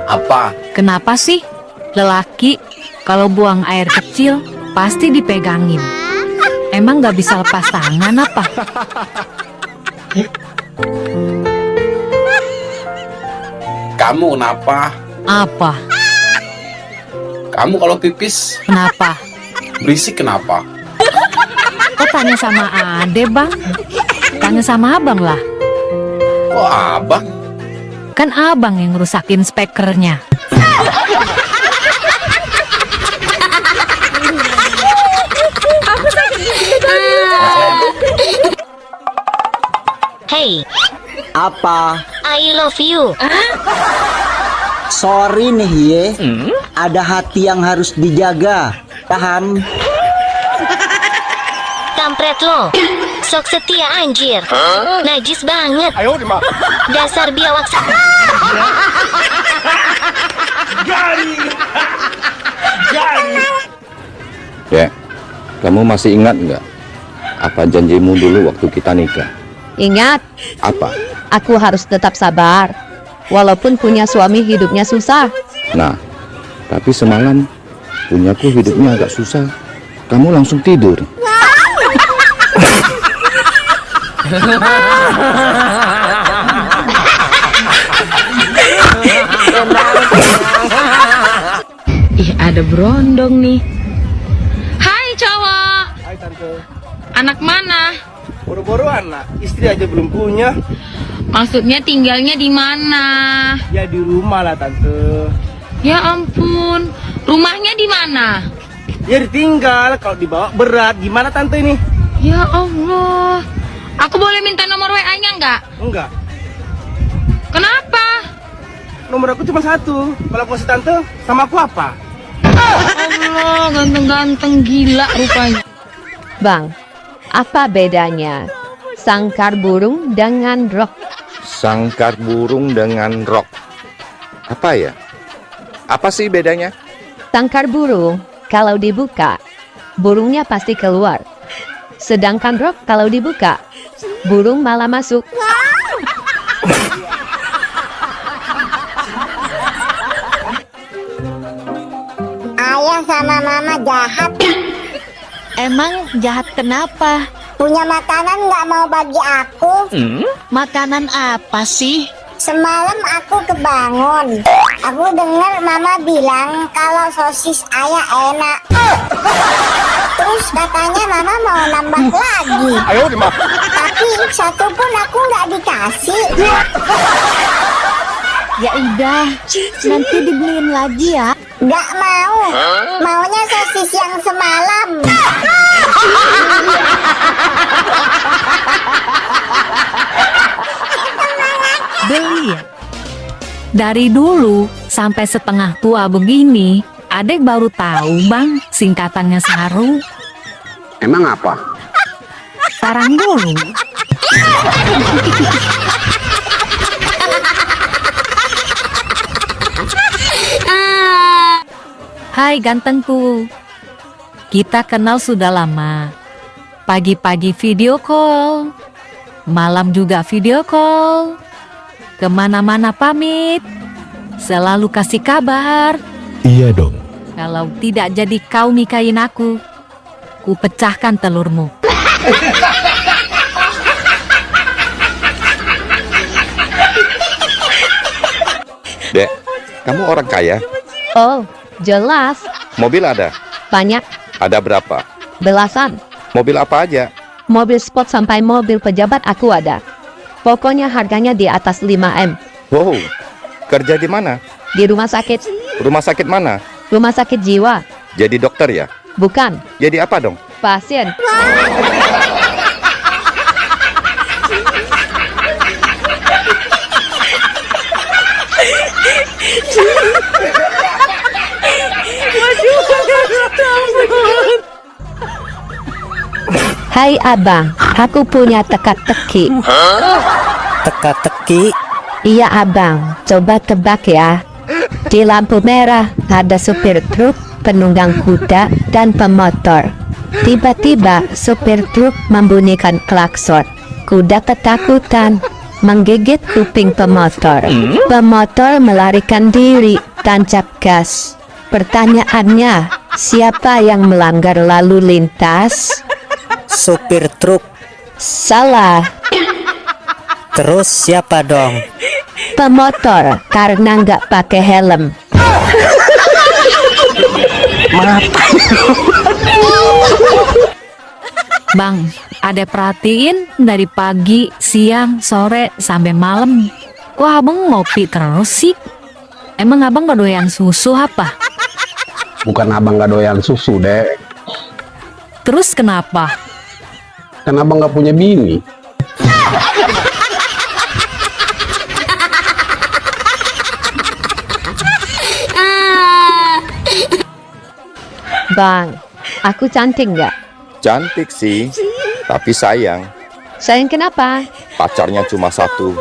Apa? Kenapa sih lelaki kalau buang air kecil pasti dipegangin? Emang nggak bisa lepas tangan apa? Kamu kenapa? Apa? Kamu kalau pipis Kenapa? berisik kenapa? Kok tanya sama Ade, Bang? Tanya sama Abang lah. Kok abang? Kan Abang yang ngerusakin speakernya. Hey, Apa? I love you. Sorry nih ye, ada hati yang harus dijaga. Tahan. Kampret lo. Sok setia anjir. Najis banget. Dasar biawak. Dek, kamu masih ingat nggak? Apa janjimu dulu waktu kita nikah? Ingat, Apa? aku harus tetap sabar. Walaupun punya suami hidupnya susah. Nah, tapi semalam punyaku hidupnya agak susah. Kamu langsung tidur. Ih, ada berondong nih. Hai cowok. Hai tante. Anak mana? Boro-boro anak, istri aja belum punya. Maksudnya tinggalnya di mana? Ya di rumah lah tante. Ya ampun, rumahnya di mana? Ya ditinggal, kalau dibawa berat. Gimana tante ini? Ya Allah. Aku boleh minta nomor WA-nya nggak? Enggak. Kenapa? Nomor aku cuma satu. Kalau aku kasih tante, sama aku apa? Allah, ganteng-ganteng gila rupanya. Bang, apa bedanya sangkar burung dengan rok? Sangkar burung dengan rok. Apa ya? Apa sih bedanya? Sangkar burung, kalau dibuka, burungnya pasti keluar. Sedangkan rok kalau dibuka, burung malah masuk. Ayah sama mama jahat. Emang jahat kenapa? Punya makanan nggak mau bagi aku? Makanan apa sih? Semalam aku kebangun. Aku dengar mama bilang kalau sosis ayah enak. Terus katanya mama mau nambah lagi. Tapi satu pun aku nggak dikasih. Ya udah, nanti dibeliin lagi ya. Nggak mau. Maunya sosis yang semalam. Beli ya? Dari dulu sampai setengah tua begini, adek baru tahu bang singkatannya Saru. Emang apa? Sarang dulu. Hai gantengku, kita kenal sudah lama. Pagi-pagi video call, malam juga video call. Kemana-mana pamit, selalu kasih kabar. Iya dong. Kalau tidak jadi kau nikahin aku, ku pecahkan telurmu. Dek, kamu orang kaya? Oh, jelas. Mobil ada? Banyak. Ada berapa? Belasan. Mobil apa aja? Mobil sport sampai mobil pejabat aku ada. Pokoknya harganya di atas 5M. Wow, kerja di mana? Di rumah sakit. Rumah sakit mana? Rumah sakit jiwa. Jadi dokter ya? Bukan. Jadi apa dong? Pasien. Hai abang, aku punya teka-teki. Teka-teki? Iya abang, coba tebak ya. Di lampu merah ada supir truk, penunggang kuda, dan pemotor. Tiba-tiba supir truk membunyikan klakson. Kuda ketakutan, menggigit kuping pemotor. Pemotor melarikan diri, tancap gas. Pertanyaannya, siapa yang melanggar lalu lintas? Supir truk. Salah. Terus siapa dong? Pemotor, karena nggak pakai helm. Bang, ada perhatiin dari pagi, siang, sore, sampai malam. Kok abang ngopi terus sih? Emang abang gak doyan susu apa? Bukan abang gak doyan susu, Dek. Terus kenapa? Kan abang gak punya bini. Bang, aku cantik nggak? Cantik sih, tapi sayang. Sayang kenapa? Pacarnya cuma satu.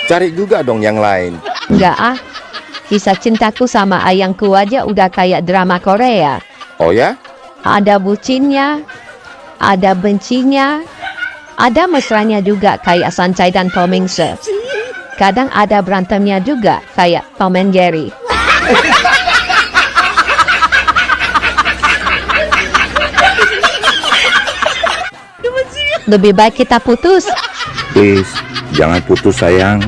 Cari juga dong yang lain. Nggak ah. Kisah cintaku sama ayangku aja udah kayak drama Korea. Oh ya? Ada bucinnya, ada bencinya, ada mesranya juga kayak Sancai dan Tom Mingse. Kadang ada berantemnya juga kayak Tom and Jerry. Lebih baik kita putus. Please, jangan putus sayang.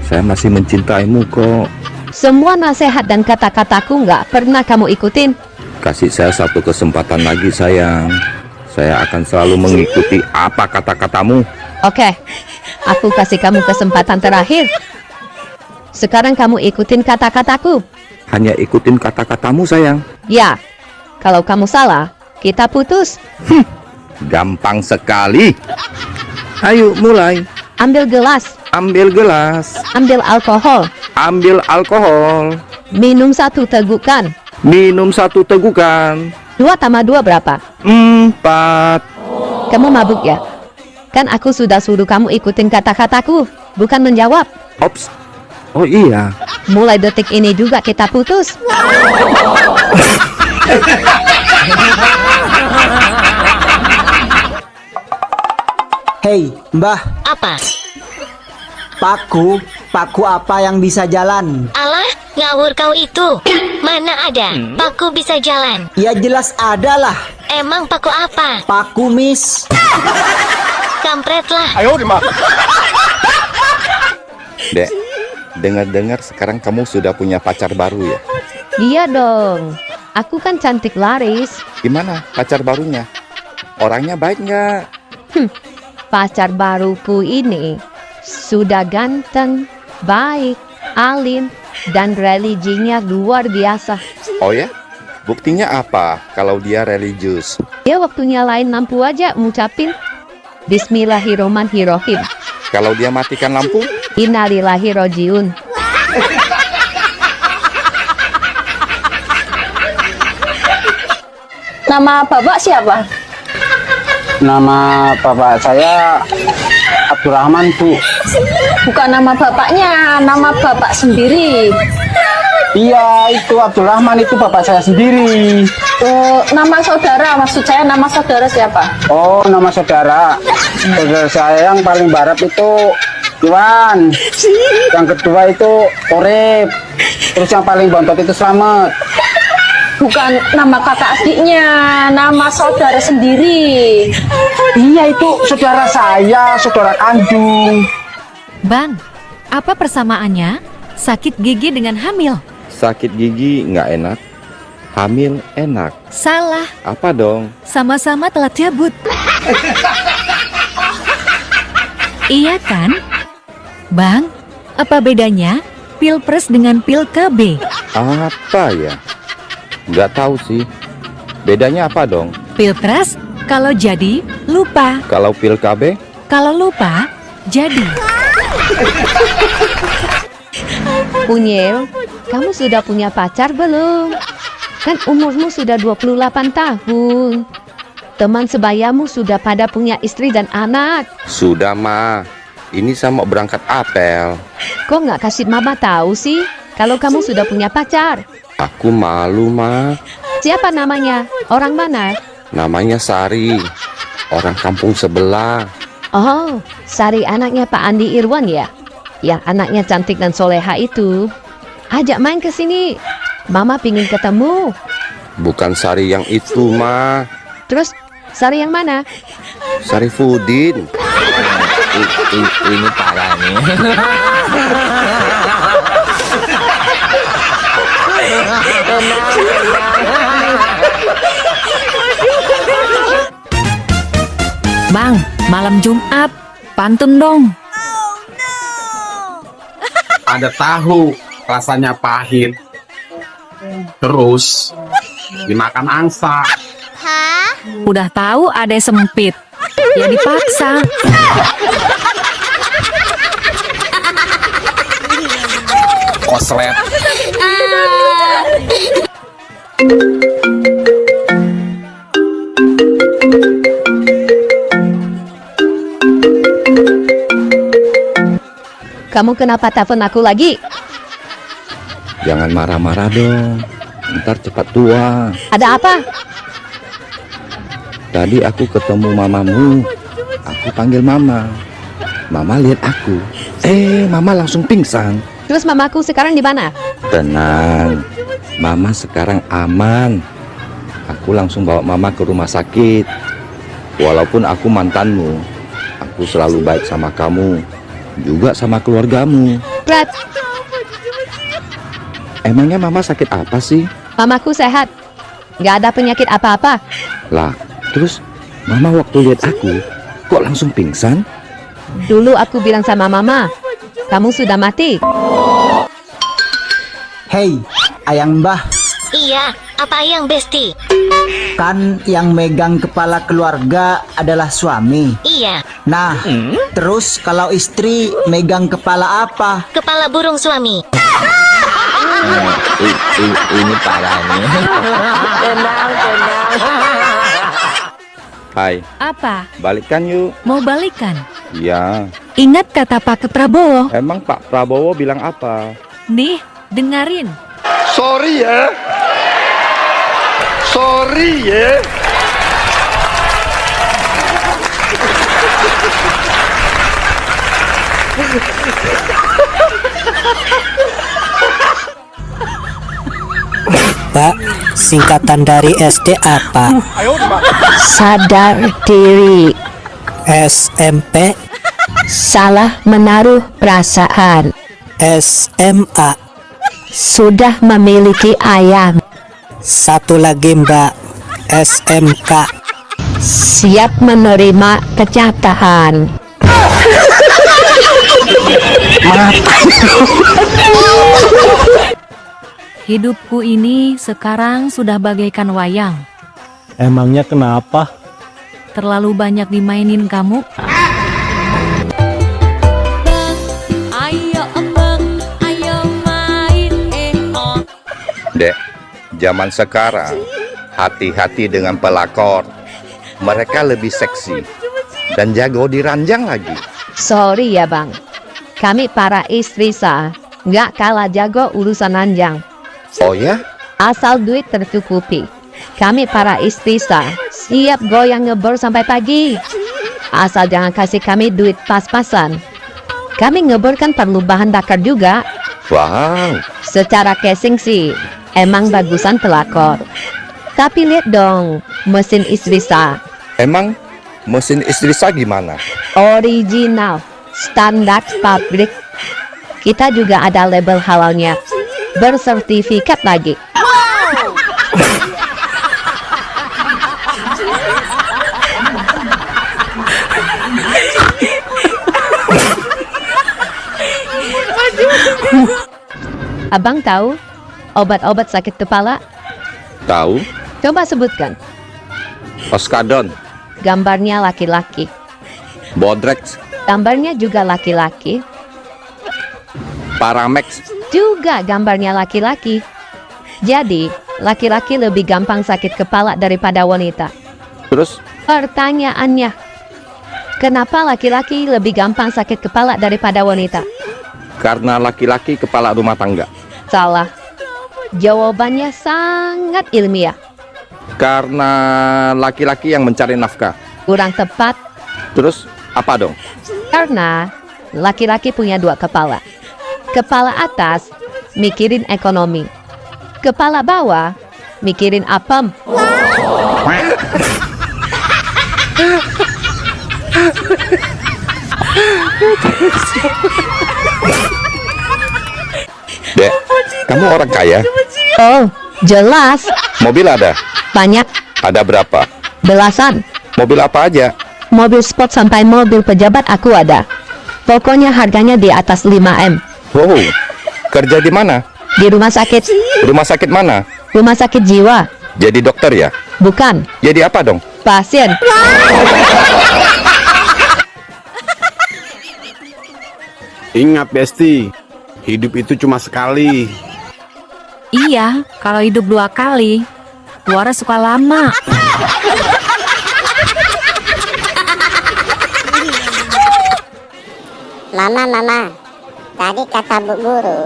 Saya masih mencintaimu kok. Semua nasihat dan kata-kataku nggak pernah kamu ikutin. Kasih saya satu kesempatan lagi sayang. Saya akan selalu mengikuti apa kata-katamu. Oke, aku kasih kamu kesempatan terakhir. Sekarang kamu ikutin kata-kataku. Hanya ikutin kata-katamu sayang. Ya, kalau kamu salah, kita putus. Gampang sekali. Ayo mulai. Ambil gelas. Ambil gelas. Ambil alkohol. Ambil alkohol. Minum 1 tegukan. Minum 1 tegukan. 2 tambah 2 berapa? 4. Kamu mabuk ya? Kan aku sudah suruh kamu ikutin kata-kataku, bukan menjawab. Ops. Oh iya. Mulai detik ini juga kita putus. Hei, Mbah. Apa? Pakku paku apa yang bisa jalan? Alah, ngawur kau itu. Mana ada paku bisa jalan? Ya jelas ada lah. Emang paku apa? Paku mis. Kampret lah. Dek, dengar-dengar sekarang kamu sudah punya pacar baru ya? Iya dong. Aku kan cantik laris. Gimana pacar barunya? Orangnya baik nggak? Pacar baruku ini sudah ganteng, baik, alim, dan religinya luar biasa. Oh ya? Buktinya apa kalau dia religius? Dia waktu nyalain lampu aja ngucapin Bismillahirrohmanirrohim. Kalau dia matikan lampu? Innalillahi rojiun. Nama bapak siapa? Nama bapak saya Abdurrahman, Bu. Bukan nama bapaknya, nama bapak sendiri. Iya, itu Abdurrahman, itu bapak saya sendiri. Oh, nama saudara, maksud saya nama saudara siapa? Oh, nama saudara. Saudara saya yang paling barat itu Iwan. Yang kedua itu Orep. Terus yang paling bontot itu Slamet. Bukan nama kakak adiknya, nama saudara sendiri. Iya, itu saudara saya, saudara kandung. Bang, apa persamaannya sakit gigi dengan hamil? Sakit gigi nggak enak, hamil enak. Salah, Apa dong? sama-sama telat cabut. Iya kan? Bang, apa bedanya Pilpres dengan pil KB? Apa ya? Nggak tahu sih. Bedanya apa dong? Pilpres kalau jadi lupa, Kalau pil KB? kalau lupa jadi. Unyil, kamu sudah punya pacar belum? Kan umurmu sudah 28 tahun. Teman sebayamu sudah pada punya istri dan anak. Sudah, Ma. Ini saya mau berangkat apel. Kok nggak kasih mama tahu sih kalau kamu sudah punya pacar? Aku malu, Ma. Siapa namanya? Orang mana? Namanya Sari. Orang kampung sebelah. Oh, Sari anaknya Pak Andi Irwan ya? Yang anaknya cantik dan soleha itu. Ajak main ke sini. Mama pingin ketemu. Bukan Sari yang itu, Ma. Terus Sari yang mana? Sarifudin. Ini parah nih. Bang, malam Jumat, pantun dong. Ada tahu rasanya pahit, terus dimakan angsa. Udah tahu ada yang sempit, ya dipaksa. Koslet. Kamu kenapa telepon aku lagi? Jangan marah-marah dong. Ntar cepat tua. Ada apa? Tadi aku ketemu mamamu. Aku panggil mama. Mama lihat aku. Mama langsung pingsan. Terus mamaku sekarang di mana? Tenang. Mama sekarang aman. Aku langsung bawa mama ke rumah sakit. Walaupun aku mantanmu, aku selalu baik sama kamu. Juga sama keluargamu. Brad, Emangnya mama sakit apa sih? mamaku sehat. Gak ada penyakit apa-apa. Lah, terus mama waktu lihat aku, kok langsung pingsan? Dulu aku bilang sama mama, kamu sudah mati. Hei, ayang mbah, Iya, apa yang Besti? kan yang megang kepala keluarga adalah suami. Iya, Nah, terus kalau istri megang kepala apa? kepala burung suami. Ini parah nih. Hai, Apa? balikan yuk. Mau balikan? Ya, Ingat kata Pak Prabowo. emang Pak Prabowo bilang apa? Nih, dengerin. Sorry ya. Sorry ya. Pak, singkatan dari SD apa? Sadar diri. SMP? Salah menaruh perasaan. SMA? Sudah memiliki ayam. Satu lagi Mbak, SMK. Siap menerima kenyataan. Hidupku ini sekarang sudah bagaikan wayang. Emangnya kenapa? Terlalu banyak dimainin kamu. Dek, zaman sekarang hati-hati dengan pelakor. Mereka lebih seksi dan jago diranjang lagi. Sorry ya bang, kami para istri sah nggak kalah jago urusan ranjang. Oh ya? Asal duit tercukupi, kami para istri sah siap goyang ngebor sampai pagi. Asal jangan kasih kami duit pas-pasan. Kami ngebor kan perlu bahan bakar juga. Wow. Secara casing sih emang bagusan pelakor. Tapi lihat dong mesin istri sah. Emang mesin istri sah gimana? Original, standar pabrik. Kita juga ada label halalnya, bersertifikat lagi. Abang tahu obat-obat sakit kepala? Tahu? Coba sebutkan. Oskadon, Gambarnya laki-laki. Bodrex, Gambarnya juga laki-laki. Paramex, Juga gambarnya laki-laki. Jadi, laki-laki lebih gampang sakit kepala daripada wanita. terus Pertanyaannya, kenapa laki-laki lebih gampang sakit kepala daripada wanita? karena laki-laki kepala rumah tangga. Salah. Jawabannya sangat ilmiah. Karena laki-laki yang mencari nafkah. Kurang tepat. Terus apa dong? Karena laki-laki punya dua kepala. Kepala atas mikirin ekonomi. Kepala bawah mikirin apem. Dek, kamu orang kaya? Oh, jelas. Mobil ada? Banyak. Ada berapa? Belasan. Mobil apa aja? Mobil sport sampai mobil pejabat aku ada. Pokoknya harganya di atas 5M. Wow, kerja di mana? Di rumah sakit. Rumah sakit mana? Rumah sakit jiwa. Jadi dokter ya? Bukan. Jadi apa dong? Pasien. Ingat Besti, hidup itu cuma sekali. Iya, kalau hidup 2 kali, keluar suka lama. Mama, tadi kata Bu Guru,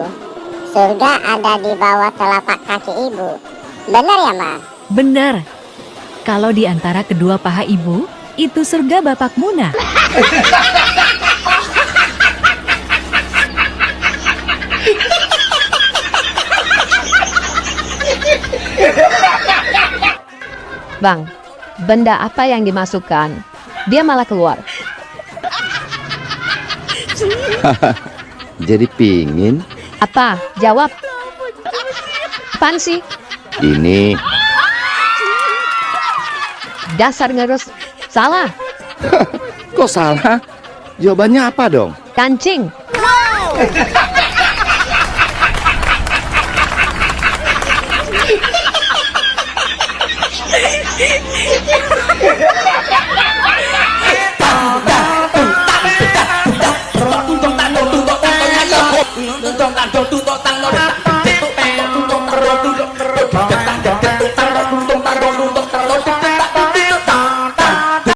surga ada di bawah telapak kaki ibu. Benar ya, Ma? Bener. Kalau di antara kedua paha ibu, itu surga Bapak Muna. Bang, benda apa yang dimasukkan? Dia malah keluar. Jadi pingin? Apa? Jawab. Apaan sih? Ini. Dasar ngerus. Salah. Kok salah? Jawabannya apa dong? Kancing. Wow.